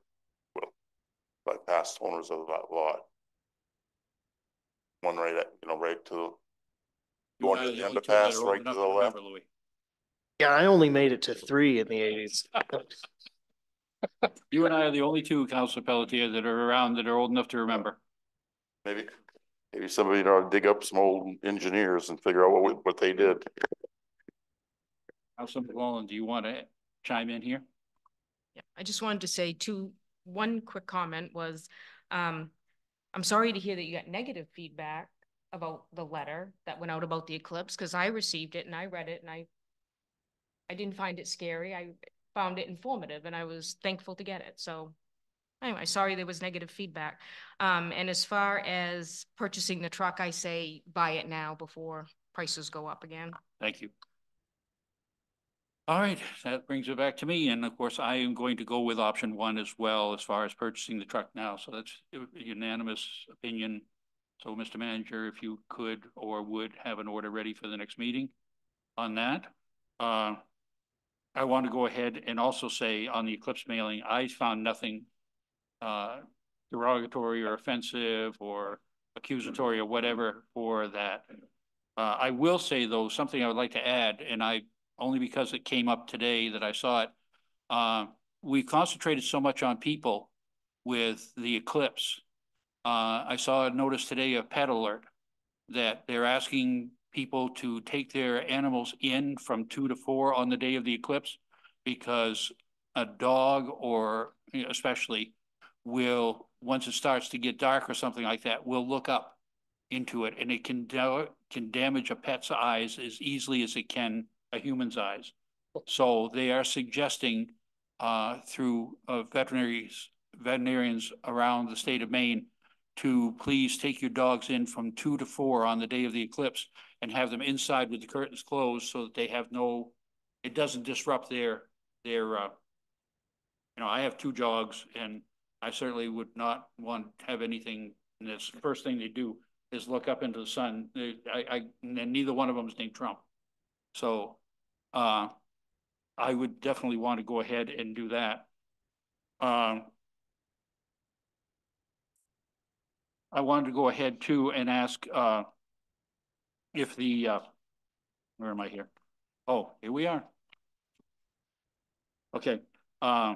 S9: by past owners of that lot. One right at, right to going to the underpass, right to the left.
S4: Yeah, I only made it to 3 in the 80s.
S1: You and I are the only two, Councilor Pelletier, that are around that are old enough to remember.
S9: Maybe somebody dig up some old engineers and figure out what they did.
S1: Councilor McClellan, do you want to chime in here?
S7: Yeah, I just wanted to say one quick comment was, I'm sorry to hear that you got negative feedback about the letter that went out about the eclipse, because I received it and I read it, and I didn't find it scary. I found it informative, and I was thankful to get it. So anyway, sorry there was negative feedback. And as far as purchasing the truck, I say buy it now before prices go up again.
S1: Thank you. All right, that brings it back to me. And of course, I am going to go with option 1 as well, as far as purchasing the truck now. So that's a unanimous opinion. So Mr. Manager, if you could or would have an order ready for the next meeting on that. I want to go ahead and also say on the Eclipse mailing, I found nothing derogatory or offensive or accusatory or whatever for that. I will say though, something I would like to add, and only because it came up today that I saw it. We concentrated so much on people with the Eclipse. I saw a notice today of Pet Alert that they're asking people to take their animals in from 2 to 4 on the day of the eclipse, because a dog, or especially, will, once it starts to get dark or something like that, will look up into it, and it can damage a pet's eyes as easily as it can a human's eyes. So they are suggesting through veterinarians around the state of Maine to please take your dogs in from 2 to 4 on the day of the eclipse and have them inside with the curtains closed so that they have it doesn't disrupt their I have 2 dogs, and I certainly would not want to have anything. And that's the first thing they do is look up into the sun. And neither one of them is named Trump. So I would definitely want to go ahead and do that. I wanted to go ahead too and ask if the, where am I here? Oh, here we are. Okay. I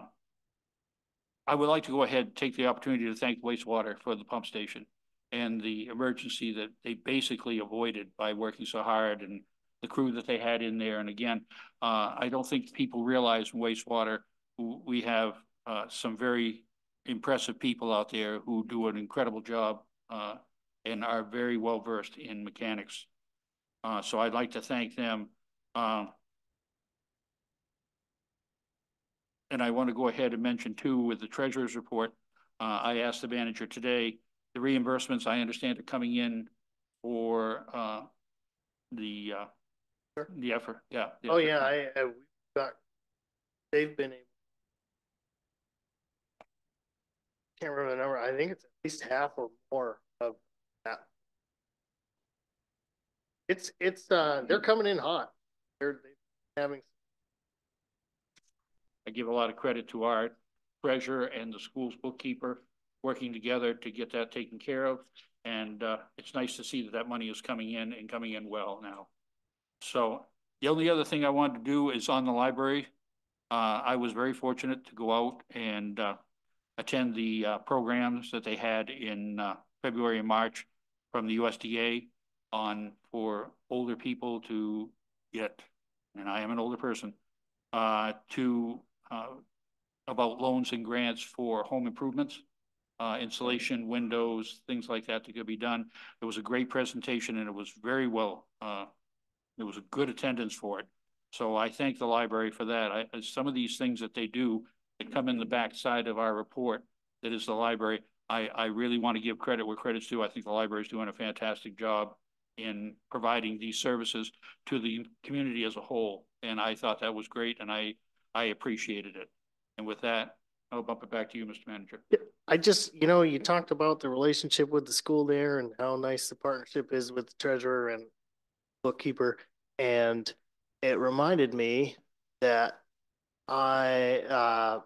S1: would like to go ahead and take the opportunity to thank wastewater for the pump station and the emergency that they basically avoided by working so hard, and the crew that they had in there. And again, I don't think people realize in wastewater, we have some very impressive people out there who do an incredible job and are very well versed in mechanics. So I'd like to thank them. And I want to go ahead and mention too, with the treasurer's report, I asked the manager today, the reimbursements I understand are coming in for the effort. Yeah.
S4: Oh yeah, we've got, they've been able, can't remember the number. I think it's at least half or more of that. It's they're coming in hot. They're having.
S1: I give a lot of credit to our treasurer and the school's bookkeeper working together to get that taken care of. And it's nice to see that that money is coming in and coming in well now. So the only other thing I wanted to do is on the library. I was very fortunate to go out and attend the programs that they had in February and March from the USDA for older people to get, and I am an older person, about loans and grants for home improvements, insulation, windows, things like that could be done. It was a great presentation, and it was very well, there was a good attendance for it. So I thank the library for that. Some of these things that they do that come in the back side of our report, that is the library, I really want to give credit where credit's due. I think the library is doing a fantastic job in providing these services to the community as a whole. And I thought that was great, and I appreciated it. And with that, I'll bump it back to you, Mr. Manager.
S4: Yeah, I just, you talked about the relationship with the school there and how nice the partnership is with the treasurer and bookkeeper. And it reminded me that our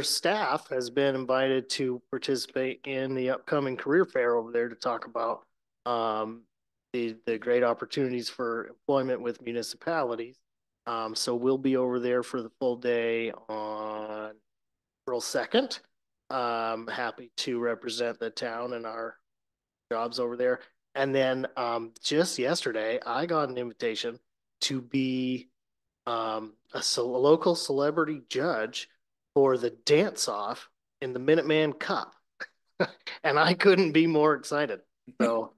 S4: staff has been invited to participate in the upcoming career fair over there to talk about the great opportunities for employment with municipalities. So we'll be over there for the full day on April 2nd. Happy to represent the town and our jobs over there. And then just yesterday, I got an invitation to be a local celebrity judge for the dance-off in the Minuteman Cup. And I couldn't be more excited. So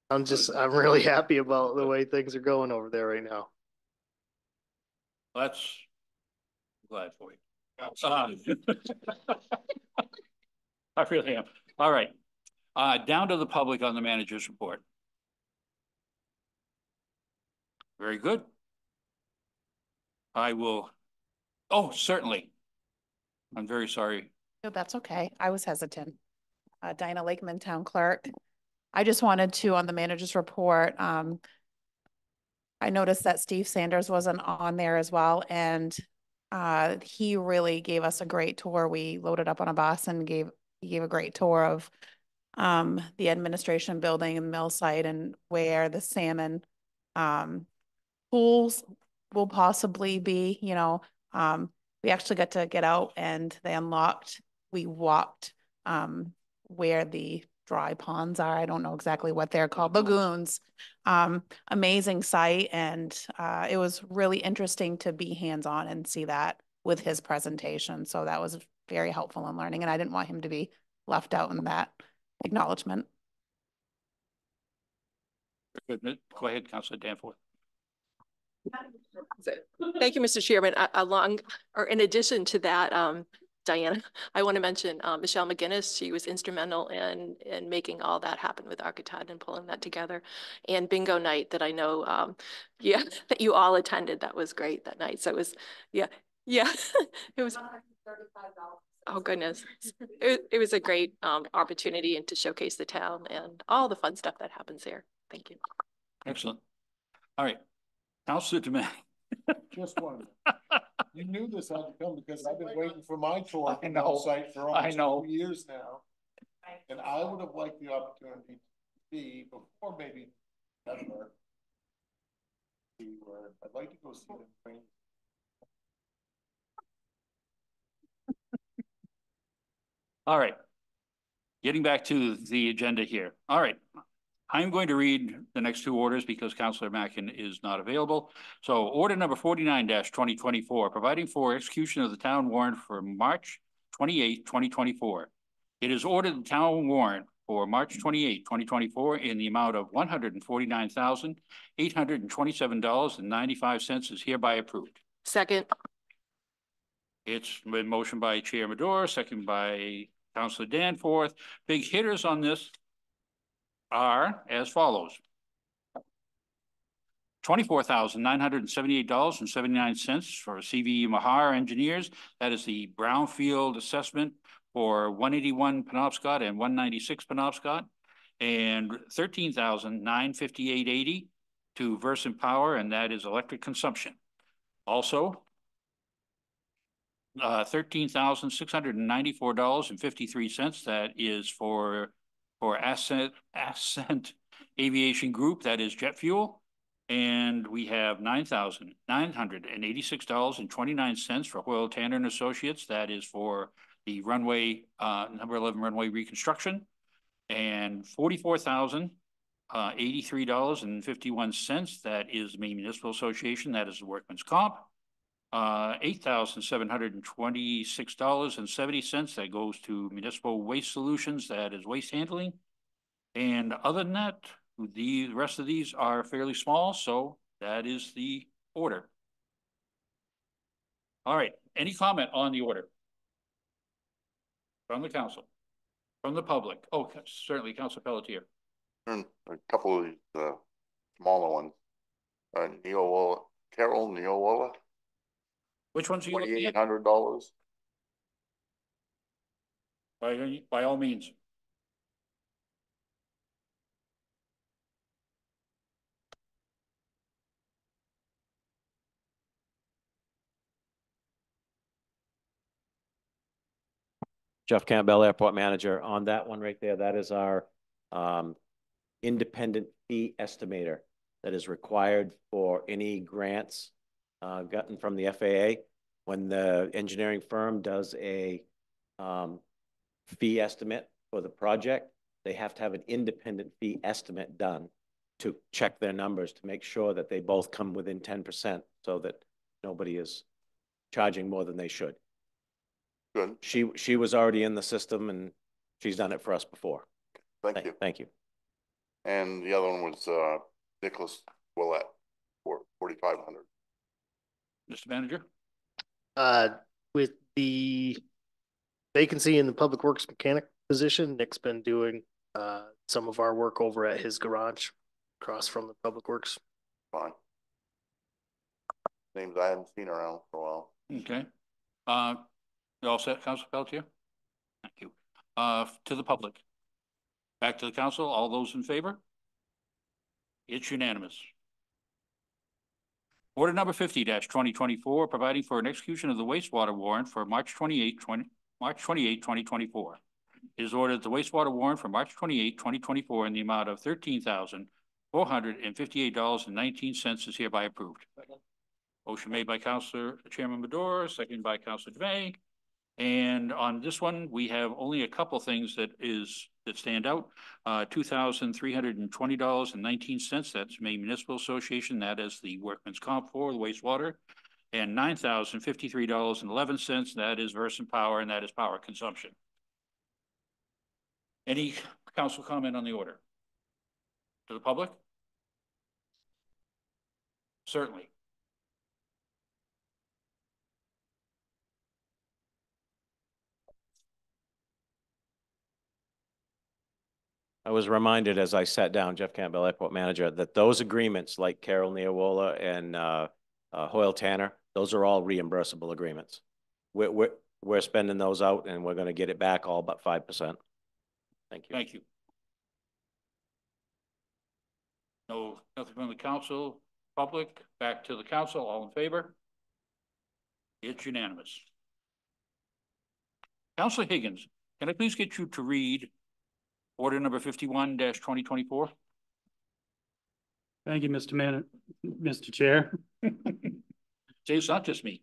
S4: I'm really happy about the way things are going over there right now.
S1: That's glad for you. I really am. All right. Down to the public on the manager's report. Very good. I will. Oh, certainly. I'm very sorry.
S10: No, that's okay. I was hesitant. Dinah Lakeman, Town Clerk. I just wanted to, on the manager's report, I noticed that Steve Sanders wasn't on there as well, and he really gave us a great tour. We loaded up on a bus and he gave a great tour of the administration building and mill site and where the salmon pools will possibly be, you know. We actually got to get out and they unlocked, we walked where the dry ponds are. I don't know exactly what they're called, lagoons. Amazing site, and it was really interesting to be hands-on and see that with his presentation. So that was very helpful in learning, and I didn't want him to be left out in that acknowledgement.
S1: Good. Go ahead, Councilor Danforth.
S2: So, thank you, Mr. Chairman. In addition to that, Diana, I want to mention Michelle McGinnis. She was instrumental in making all that happen with Architect and pulling that together. And bingo night that I know, yeah, that you all attended. That was great that night. So it was, yeah, it was. Oh goodness, it was a great opportunity and to showcase the town and all the fun stuff that happens there. Thank you.
S1: Excellent. All right, Councilor Dumeay.
S6: Just one. You knew this had to come because I've been waiting for my tour
S1: I
S6: on
S1: know.
S6: the site for
S1: I
S6: almost
S1: know.
S6: 2 years now. And I would have liked the opportunity to see before maybe September. See where I'd like to go see them.
S1: All right. Getting back to the agenda here. All right. I'm going to read the next two orders because Councilor Mackin is not available. So order number 49-2024, providing for execution of the town warrant for March 28, 2024. It is ordered the town warrant for March 28, 2024 in the amount of $149,827.95 is hereby approved.
S2: Second.
S1: It's been motioned by Chair Madore, second by Councilor Danforth. Big hitters on this are as follows. $24,978.79 for CVE Mahar Engineers. That is the brownfield assessment for 181 Penobscot and 196 Penobscot. And $13,958.80 to Versant Power, and that is electric consumption. Also, $13,694.53. That is for Ascent Aviation Group, that is jet fuel. And we have $9,986.29 for Hoyle Tanner and Associates. That is for the runway, number 11 runway reconstruction. And $44,083.51. That is Maine Municipal Association. That is the Workman's Comp. $8,726.70. That goes to Municipal Waste Solutions. That is waste handling. And other than that, the rest of these are fairly small, so that is the order. All right, any comment on the order? From the council, from the public? Oh, certainly, Councilor Pelletier.
S9: A couple of these smaller ones. Neola, Carol Neola.
S1: Which ones are you looking at?
S9: $2,800.
S1: By all means.
S11: Jeff Campbell, Airport Manager. On that one right there, that is our independent fee estimator that is required for any grants gotten from the FAA. When the engineering firm does a fee estimate for the project, they have to have an independent fee estimate done to check their numbers to make sure that they both come within 10% so that nobody is charging more than they should.
S9: Good.
S11: She was already in the system and she's done it for us before.
S9: Thank you.
S11: Thank you.
S9: And the other one was Nicholas Willett for $4,500.
S1: Mr. Manager?
S4: With the vacancy in the public works mechanic position, Nick's been doing some of our work over at his garage across from the public works.
S9: Fine. Names I haven't seen around for a while.
S1: Okay. You all set, Councilor Pelletier? Thank you. To the public. Back to the council. All those in favor? It's unanimous. Order number 50-2024, providing for an execution of the wastewater warrant for March 28, 2024. It is ordered the wastewater warrant for March 28, 2024 in the amount of $13,458.19 is hereby approved. Motion made by Chairman Medora, seconded by Councilor DeMay. And on this one, we have only a couple things that stand out. $2,320.19. That's Maine Municipal Association. That is the workman's comp for the wastewater. And $9,053.11. That is Versant Power, and that is power consumption. Any council comment on the order? To the public? Certainly.
S11: I was reminded as I sat down, Jeff Campbell, Airport Manager, that those agreements like Carol Neowola and Hoyle Tanner, those are all reimbursable agreements. We're spending those out and we're going to get it back all but 5%. Thank you.
S1: Thank you. Nothing from the council, public, back to the council, all in favor? It's unanimous. Councilor Higgins, can I please get you to read order number 51-2024?
S8: Thank you, Mr. Chair.
S1: See, it's not just me.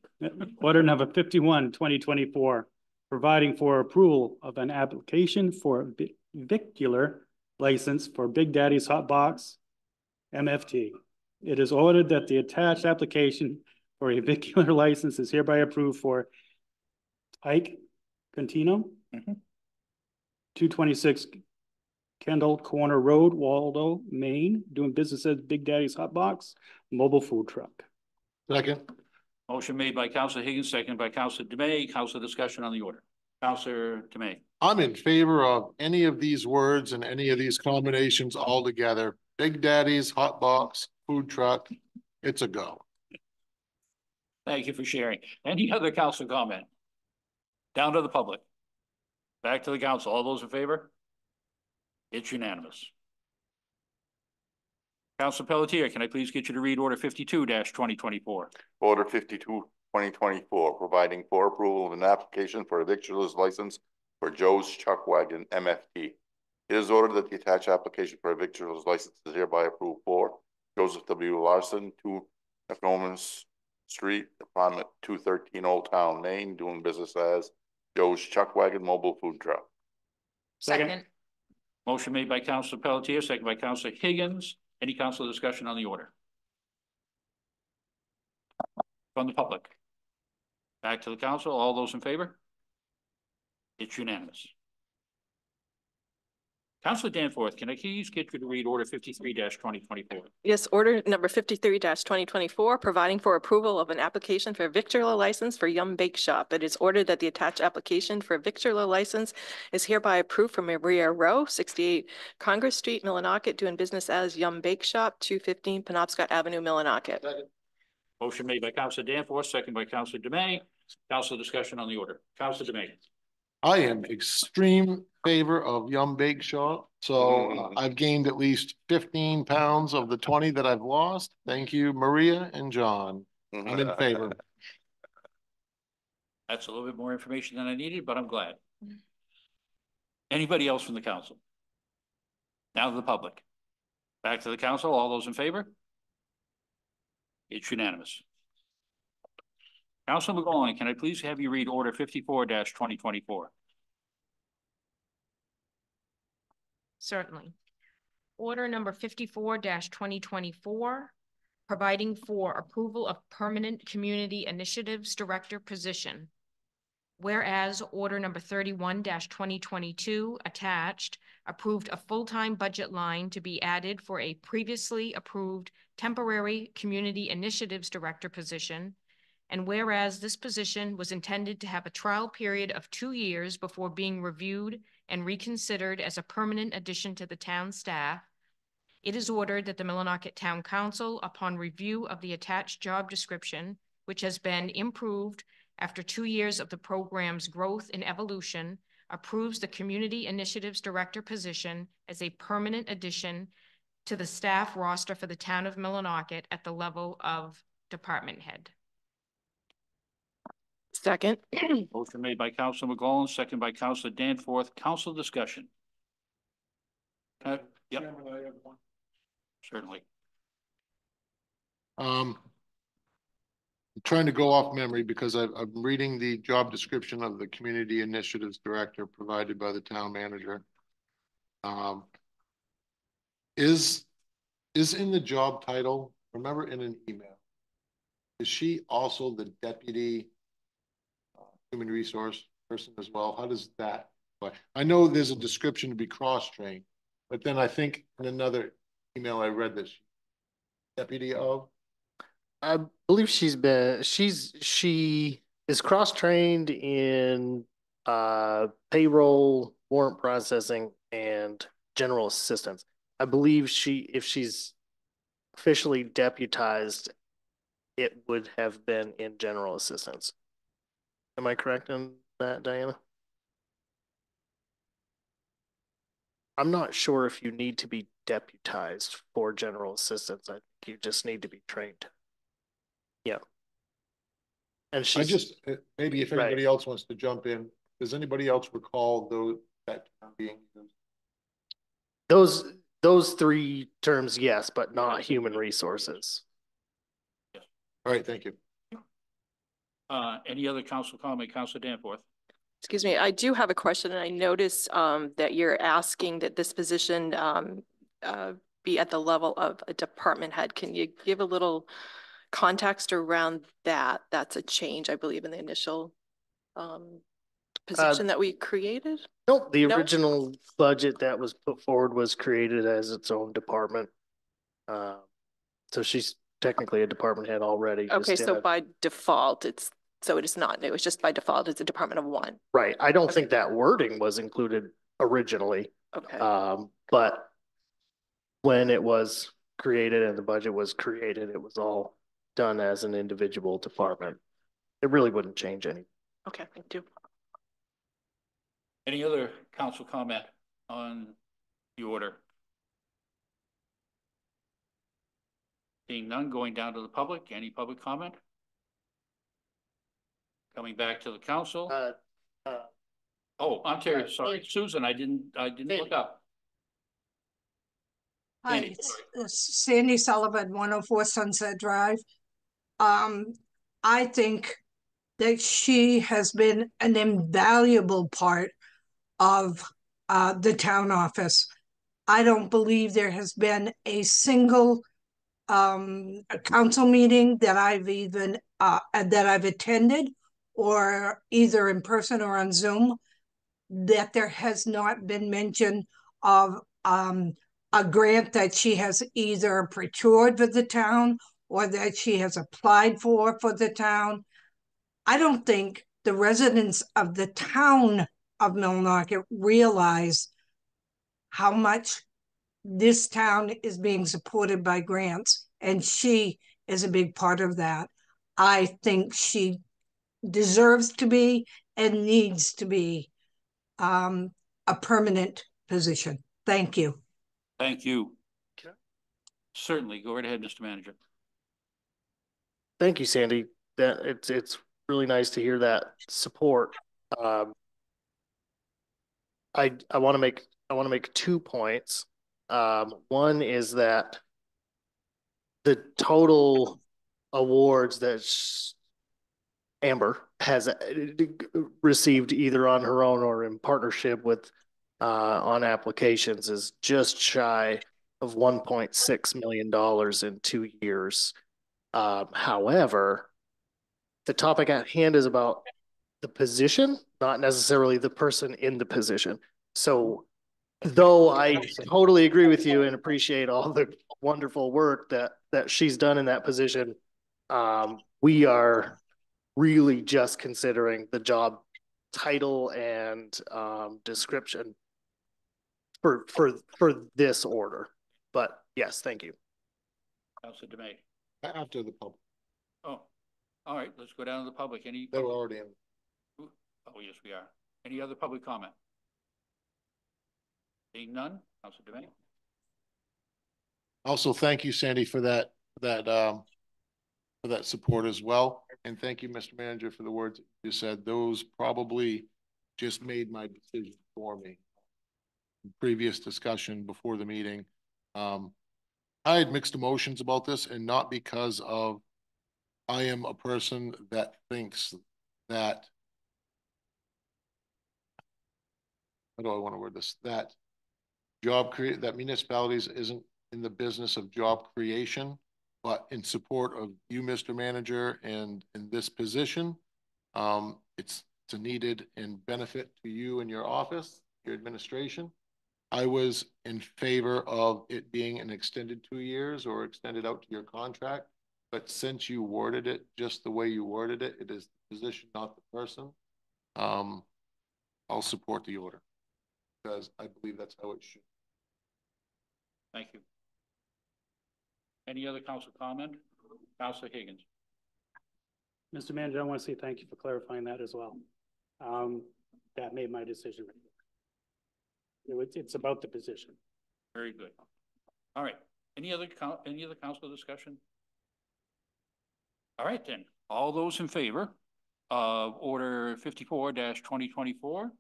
S8: Order number 51-2024, providing for approval of an application for a vicular license for Big Daddy's Hot Box MFT. It is ordered that the attached application for a vicular license is hereby approved for Ike Contino, 226 Kendall Corner Road, Waldo, Maine, doing business as Big Daddy's Hot Box mobile food truck.
S6: Second.
S1: Motion made by Councilor Higgins, seconded by Councilor DeMay. Councilor discussion on the order. Councilor DeMay.
S6: I'm in favor of any of these words and any of these combinations all together. Big Daddy's Hot Box food truck. It's a go.
S1: Thank you for sharing. Any other council comment? Down to the public. Back to the council. All those in favor? It's unanimous. Councilor Pelletier, can I please get you to read order 52-2024?
S9: Order 52-2024, providing for approval of an application for a victualer's license for Joe's Chuck Wagon MFT. It is ordered that the attached application for a victualer's license is hereby approved for Joseph W. Larson, 2 Nokomis Street, apartment 213, Old Town, Maine, doing business as Joe's Chuck Wagon mobile food truck.
S7: Second.
S1: Motion made by Councilor Pelletier, second by Councilor Higgins. Any council discussion on the order? From the public. Back to the council. All those in favor? It's unanimous. Councilor Danforth, can I please get you to read order 53-2024?
S2: Yes, order number 53-2024, providing for approval of an application for a victualler license for Yum Bake Shop. It is ordered that the attached application for a victualler license is hereby approved for Maria Rowe, 68 Congress Street, Millinocket, doing business as Yum Bake Shop, 215 Penobscot Avenue, Millinocket.
S1: Motion made by Councilor Danforth, second by Councilor DeMay. Councilor discussion on the order. Councilor DeMay.
S6: I am extreme favor of Yum Bake Shop. So I've gained at least 15 pounds of the 20 that I've lost. Thank you, Maria and John. I'm in favor.
S1: That's a little bit more information than I needed, but I'm glad. Anybody else from the council? Now to the public. Back to the council. All those in favor? It's unanimous. Councilor McGowan, can I please have you read order 54-2024?
S7: Certainly. Order number 54-2024, providing for approval of permanent community initiatives director position. Whereas order number 31-2022 attached approved a full-time budget line to be added for a previously approved temporary community initiatives director position. And whereas this position was intended to have a trial period of 2 years before being reviewed and reconsidered as a permanent addition to the town staff, it is ordered that the Millinocket Town Council, upon review of the attached job description, which has been improved after 2 years of the program's growth and evolution, approves the Community Initiatives Director position as a permanent addition to the staff roster for the town of Millinocket at the level of department head.
S2: Second.
S1: Motion made by Council McGowan, second by Council Danforth. Council discussion. Yep. Certainly.
S6: I'm trying to go off memory because I'm reading the job description of the Community Initiatives Director provided by the town manager. Is in the job title, remember in an email, is she also the deputy human resource person as well? How does that, I know there's a description to be cross-trained, but then I think in another email I read this deputy of.
S4: I believe she is cross-trained in payroll, warrant processing, and general assistance. I believe if she's officially deputized, it would have been in general assistance. Am I correct in that, Diana? I'm not sure if you need to be deputized for general assistance. I think you just need to be trained. Yeah. And
S6: I just, maybe if anybody else wants to jump in, does anybody else recall that term being used?
S4: Those three terms, yes, but not human resources.
S1: Yes.
S6: All right, thank you.
S1: Any other council comment? Council Danforth.
S2: Excuse me, I do have a question, and I noticed that you're asking that this position be at the level of a department head. Can you give a little context around that? That's a change, I believe, in the initial position that we created?
S4: Nope, the original budget that was put forward was created as its own department. So she's technically a department head already.
S2: Okay, so by default, it is not new. It's just by default, it's a department of one.
S4: Right. I don't think that wording was included originally.
S2: Okay.
S4: But when it was created and the budget was created, it was all done as an individual department. It really wouldn't change anything.
S2: Okay, thank you.
S1: Any other council comment on the order? Seeing none, going down to the public. Any public comment? Coming back to the council. Oh, I'm Terry. Sorry, Susan. I didn't look up.
S12: Hi, it's Sandy Sullivan, 104 Sunset Drive. I think that she has been an invaluable part of the town office. I don't believe there has been a single a council meeting that I've attended, or either in person or on Zoom, that there has not been mention of a grant that she has either procured for the town or that she has applied for the town. I don't think the residents of the town of Millinocket realize how much this town is being supported by grants, and she is a big part of that. I think she deserves to be and needs to be a permanent position. Thank you.
S1: Thank you. Certainly. Go right ahead, Mr. Manager.
S4: Thank you, Sandy. That it's really nice to hear that support. I want to make 2 points. One is that the total awards that Amber has received either on her own or in partnership with on applications is just shy of $1.6 million in 2 years. However, the topic at hand is about the position, not necessarily the person in the position. So though I totally agree with you and appreciate all the wonderful work that she's done in that position, we are really just considering the job title and description for this order. But yes, thank you.
S1: Councilor Demay.
S6: After the public.
S1: Oh, all right. Let's go down to the public.
S6: They were already in.
S1: Oh, yes, we are. Any other public comment? Seeing none, Councilor Demay.
S6: Also, thank you, Sandy, for that for that support as well. And thank you, Mr. Manager, for the words you said. Those probably just made my decision for me. Previous discussion before the meeting. I had mixed emotions about this, and not because of I am a person that thinks that, how do I want to word this? That that municipalities isn't in the business of job creation, but in support of you, Mr. Manager, and in this position, it's a needed and benefit to you and your office, your administration. I was in favor of it being an extended 2 years or extended out to your contract. But since you worded it just the way you worded it, it is the position, not the person. I'll support the order because I believe that's how it should.
S1: Thank you. Any other council comment? Councilor Higgins.
S8: Mr. Manager, I want to say thank you for clarifying that as well. That made my decision. It's about the position.
S1: Very good. All right. Any other council discussion? All right, then. All those in favor of Order 54-2024?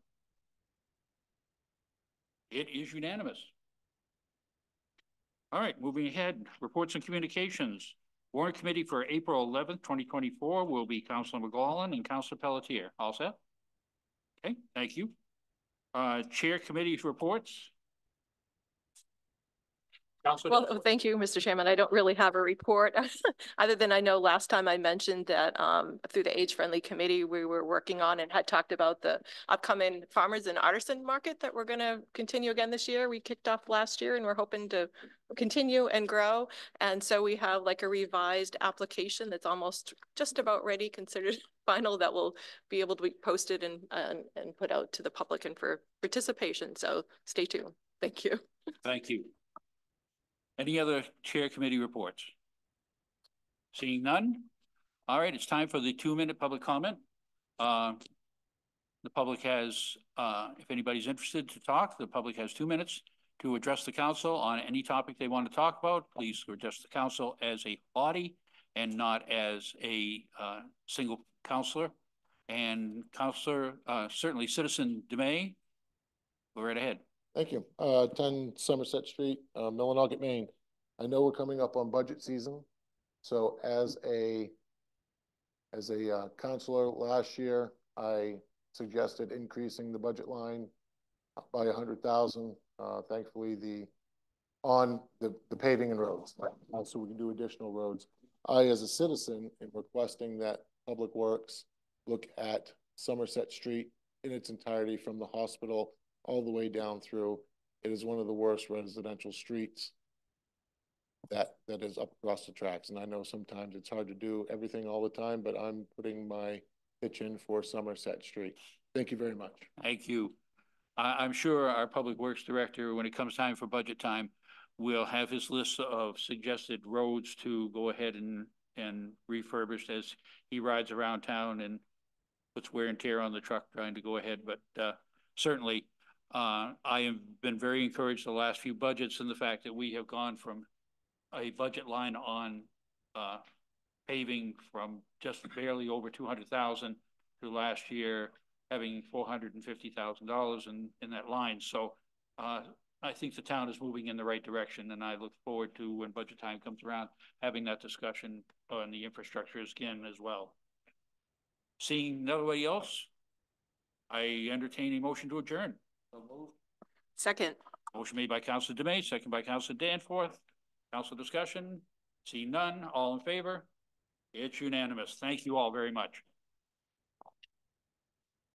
S1: It is unanimous. All right, moving ahead. Reports and communications. Warrant Committee for April 11th, 2024 will be Councilor McGowan and Councilor Pelletier. All set? Okay, thank you. Chair Committee's reports.
S2: Well, thank you, Mr. Chairman. I don't really have a report other than I know last time I mentioned that through the Age Friendly Committee, we were working on and had talked about the upcoming farmers and artisan market that we're going to continue again this year. We kicked off last year and we're hoping to continue and grow. And so we have like a revised application that's almost just about ready, considered final, that will be able to be posted and put out to the public and for participation. So stay tuned. Thank you.
S1: Thank you. Any other chair committee reports? Seeing none? All right, it's time for the 2-minute public comment. The public has, if anybody's interested to talk, the public has 2 minutes to address the council on any topic they want to talk about. Please address the council as a body and not as a single councilor. And Councilor, certainly Citizen DeMay, go right ahead.
S6: Thank you. 10 Somerset Street, Millinocket, Maine. I know we're coming up on budget season. So as a councilor last year, I suggested increasing the budget line by 100,000. Thankfully, the paving and roads, so we can do additional roads. I, as a citizen, am requesting that Public Works look at Somerset Street in its entirety from the hospital all the way down through. It is one of the worst residential streets that is up across the tracks. And I know sometimes it's hard to do everything all the time, but I'm putting my pitch in for Somerset Street. Thank you very much.
S1: Thank you. I'm sure our Public Works Director, when it comes time for budget time, will have his list of suggested roads to go ahead and refurbish as he rides around town and puts wear and tear on the truck trying to go ahead. But certainly, I have been very encouraged the last few budgets in the fact that we have gone from a budget line on paving from just barely over 200,000 to last year having $450,000 in that line. So I think the town is moving in the right direction, and I look forward to, when budget time comes around, having that discussion on the infrastructure again as well. Seeing nobody else, I entertain a motion to adjourn. So moved.
S2: Second.
S1: Motion made by Councilor DeMay, second by Councilor Danforth. Council discussion. Seeing none, all in favor? It's unanimous. Thank you all very much.